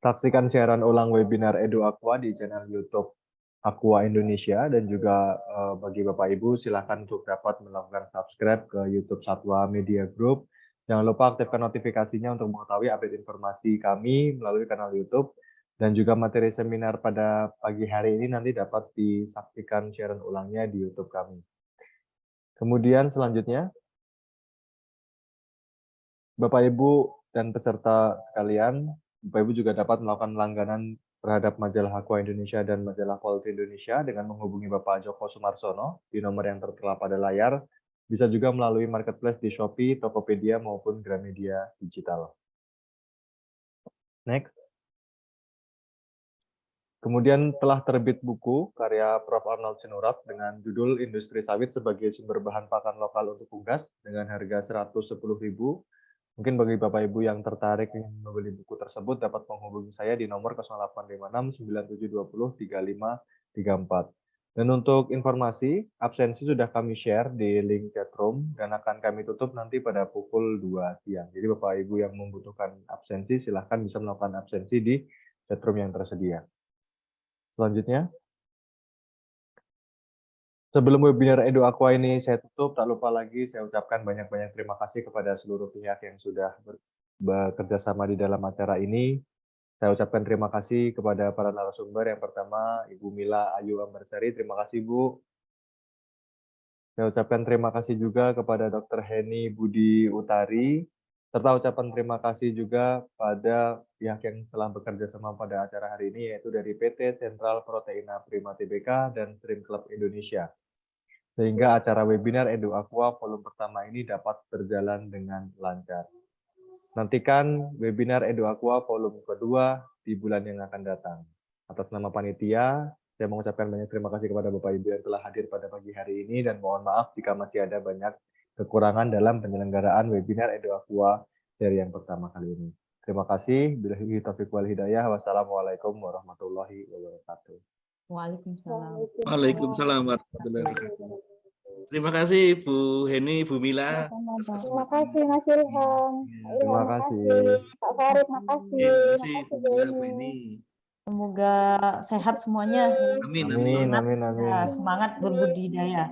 Saksikan siaran ulang webinar Edu Aqua di channel YouTube Aqua Indonesia, dan juga bagi Bapak Ibu silakan untuk dapat melakukan subscribe ke YouTube Satwa Media Group. Jangan lupa aktifkan notifikasinya untuk mengetahui update informasi kami melalui kanal YouTube, dan juga materi seminar pada pagi hari ini nanti dapat disaksikan siaran ulangnya di YouTube kami. Kemudian selanjutnya, Bapak Ibu dan peserta sekalian, Bapak Ibu juga dapat melakukan langganan terhadap majalah Aqua Indonesia dan majalah Polri Indonesia dengan menghubungi Bapak Joko Sumarsono di nomor yang tertera pada layar. Bisa juga melalui marketplace di Shopee, Tokopedia, maupun Gramedia Digital. Next. Kemudian telah terbit buku karya Prof. Arnold Sinurat dengan judul Industri Sawit sebagai Sumber Bahan Pakan Lokal untuk Unggas dengan harga Rp110.000. Mungkin bagi Bapak Ibu yang tertarik ingin membeli buku tersebut dapat menghubungi saya di nomor 0856 9720 3534. Dan untuk informasi, absensi sudah kami share di link chatroom dan akan kami tutup nanti pada pukul 2 siang. Jadi Bapak Ibu yang membutuhkan absensi silahkan bisa melakukan absensi di chatroom yang tersedia. Selanjutnya, sebelum webinar Edu Aqua ini saya tutup, tak lupa lagi saya ucapkan banyak-banyak terima kasih kepada seluruh pihak yang sudah bekerja sama di dalam acara ini. Saya ucapkan terima kasih kepada para narasumber. Yang pertama, Ibu Mila Ayu Ambarsari, terima kasih Bu. Saya ucapkan terima kasih juga kepada Dr. Heni Budi Utari, serta ucapan terima kasih juga pada pihak yang telah bekerja sama pada acara hari ini, yaitu dari PT Sentral Proteina Prima Tbk dan Stream Club Indonesia. Sehingga acara webinar Edu Aqua volume pertama ini dapat berjalan dengan lancar. Nantikan webinar Edu Aqua volume kedua di bulan yang akan datang. Atas nama panitia, saya mengucapkan banyak terima kasih kepada Bapak Ibu yang telah hadir pada pagi hari ini, dan mohon maaf jika masih ada banyak kekurangan dalam penyelenggaraan webinar Edu Aqua seri yang pertama kali ini. Terima kasih. Billahi taufiq wal hidayah. Wassalamualaikum warahmatullahi wabarakatuh. Waalaikumsalam. Waalaikumsalam warahmatullahi wabarakatuh. Terima kasih Bu Heni, Bu Mila. atas Terima kesempatan. kasih Mas Ilham. Terima Ilham, kasih. Pak Farid, makasih. Terima kasih Bu Makasih, Mila, Bu Beni. Heni. Semoga sehat semuanya. Amin, Amin, amin. amin, amin. Semangat berbudidaya.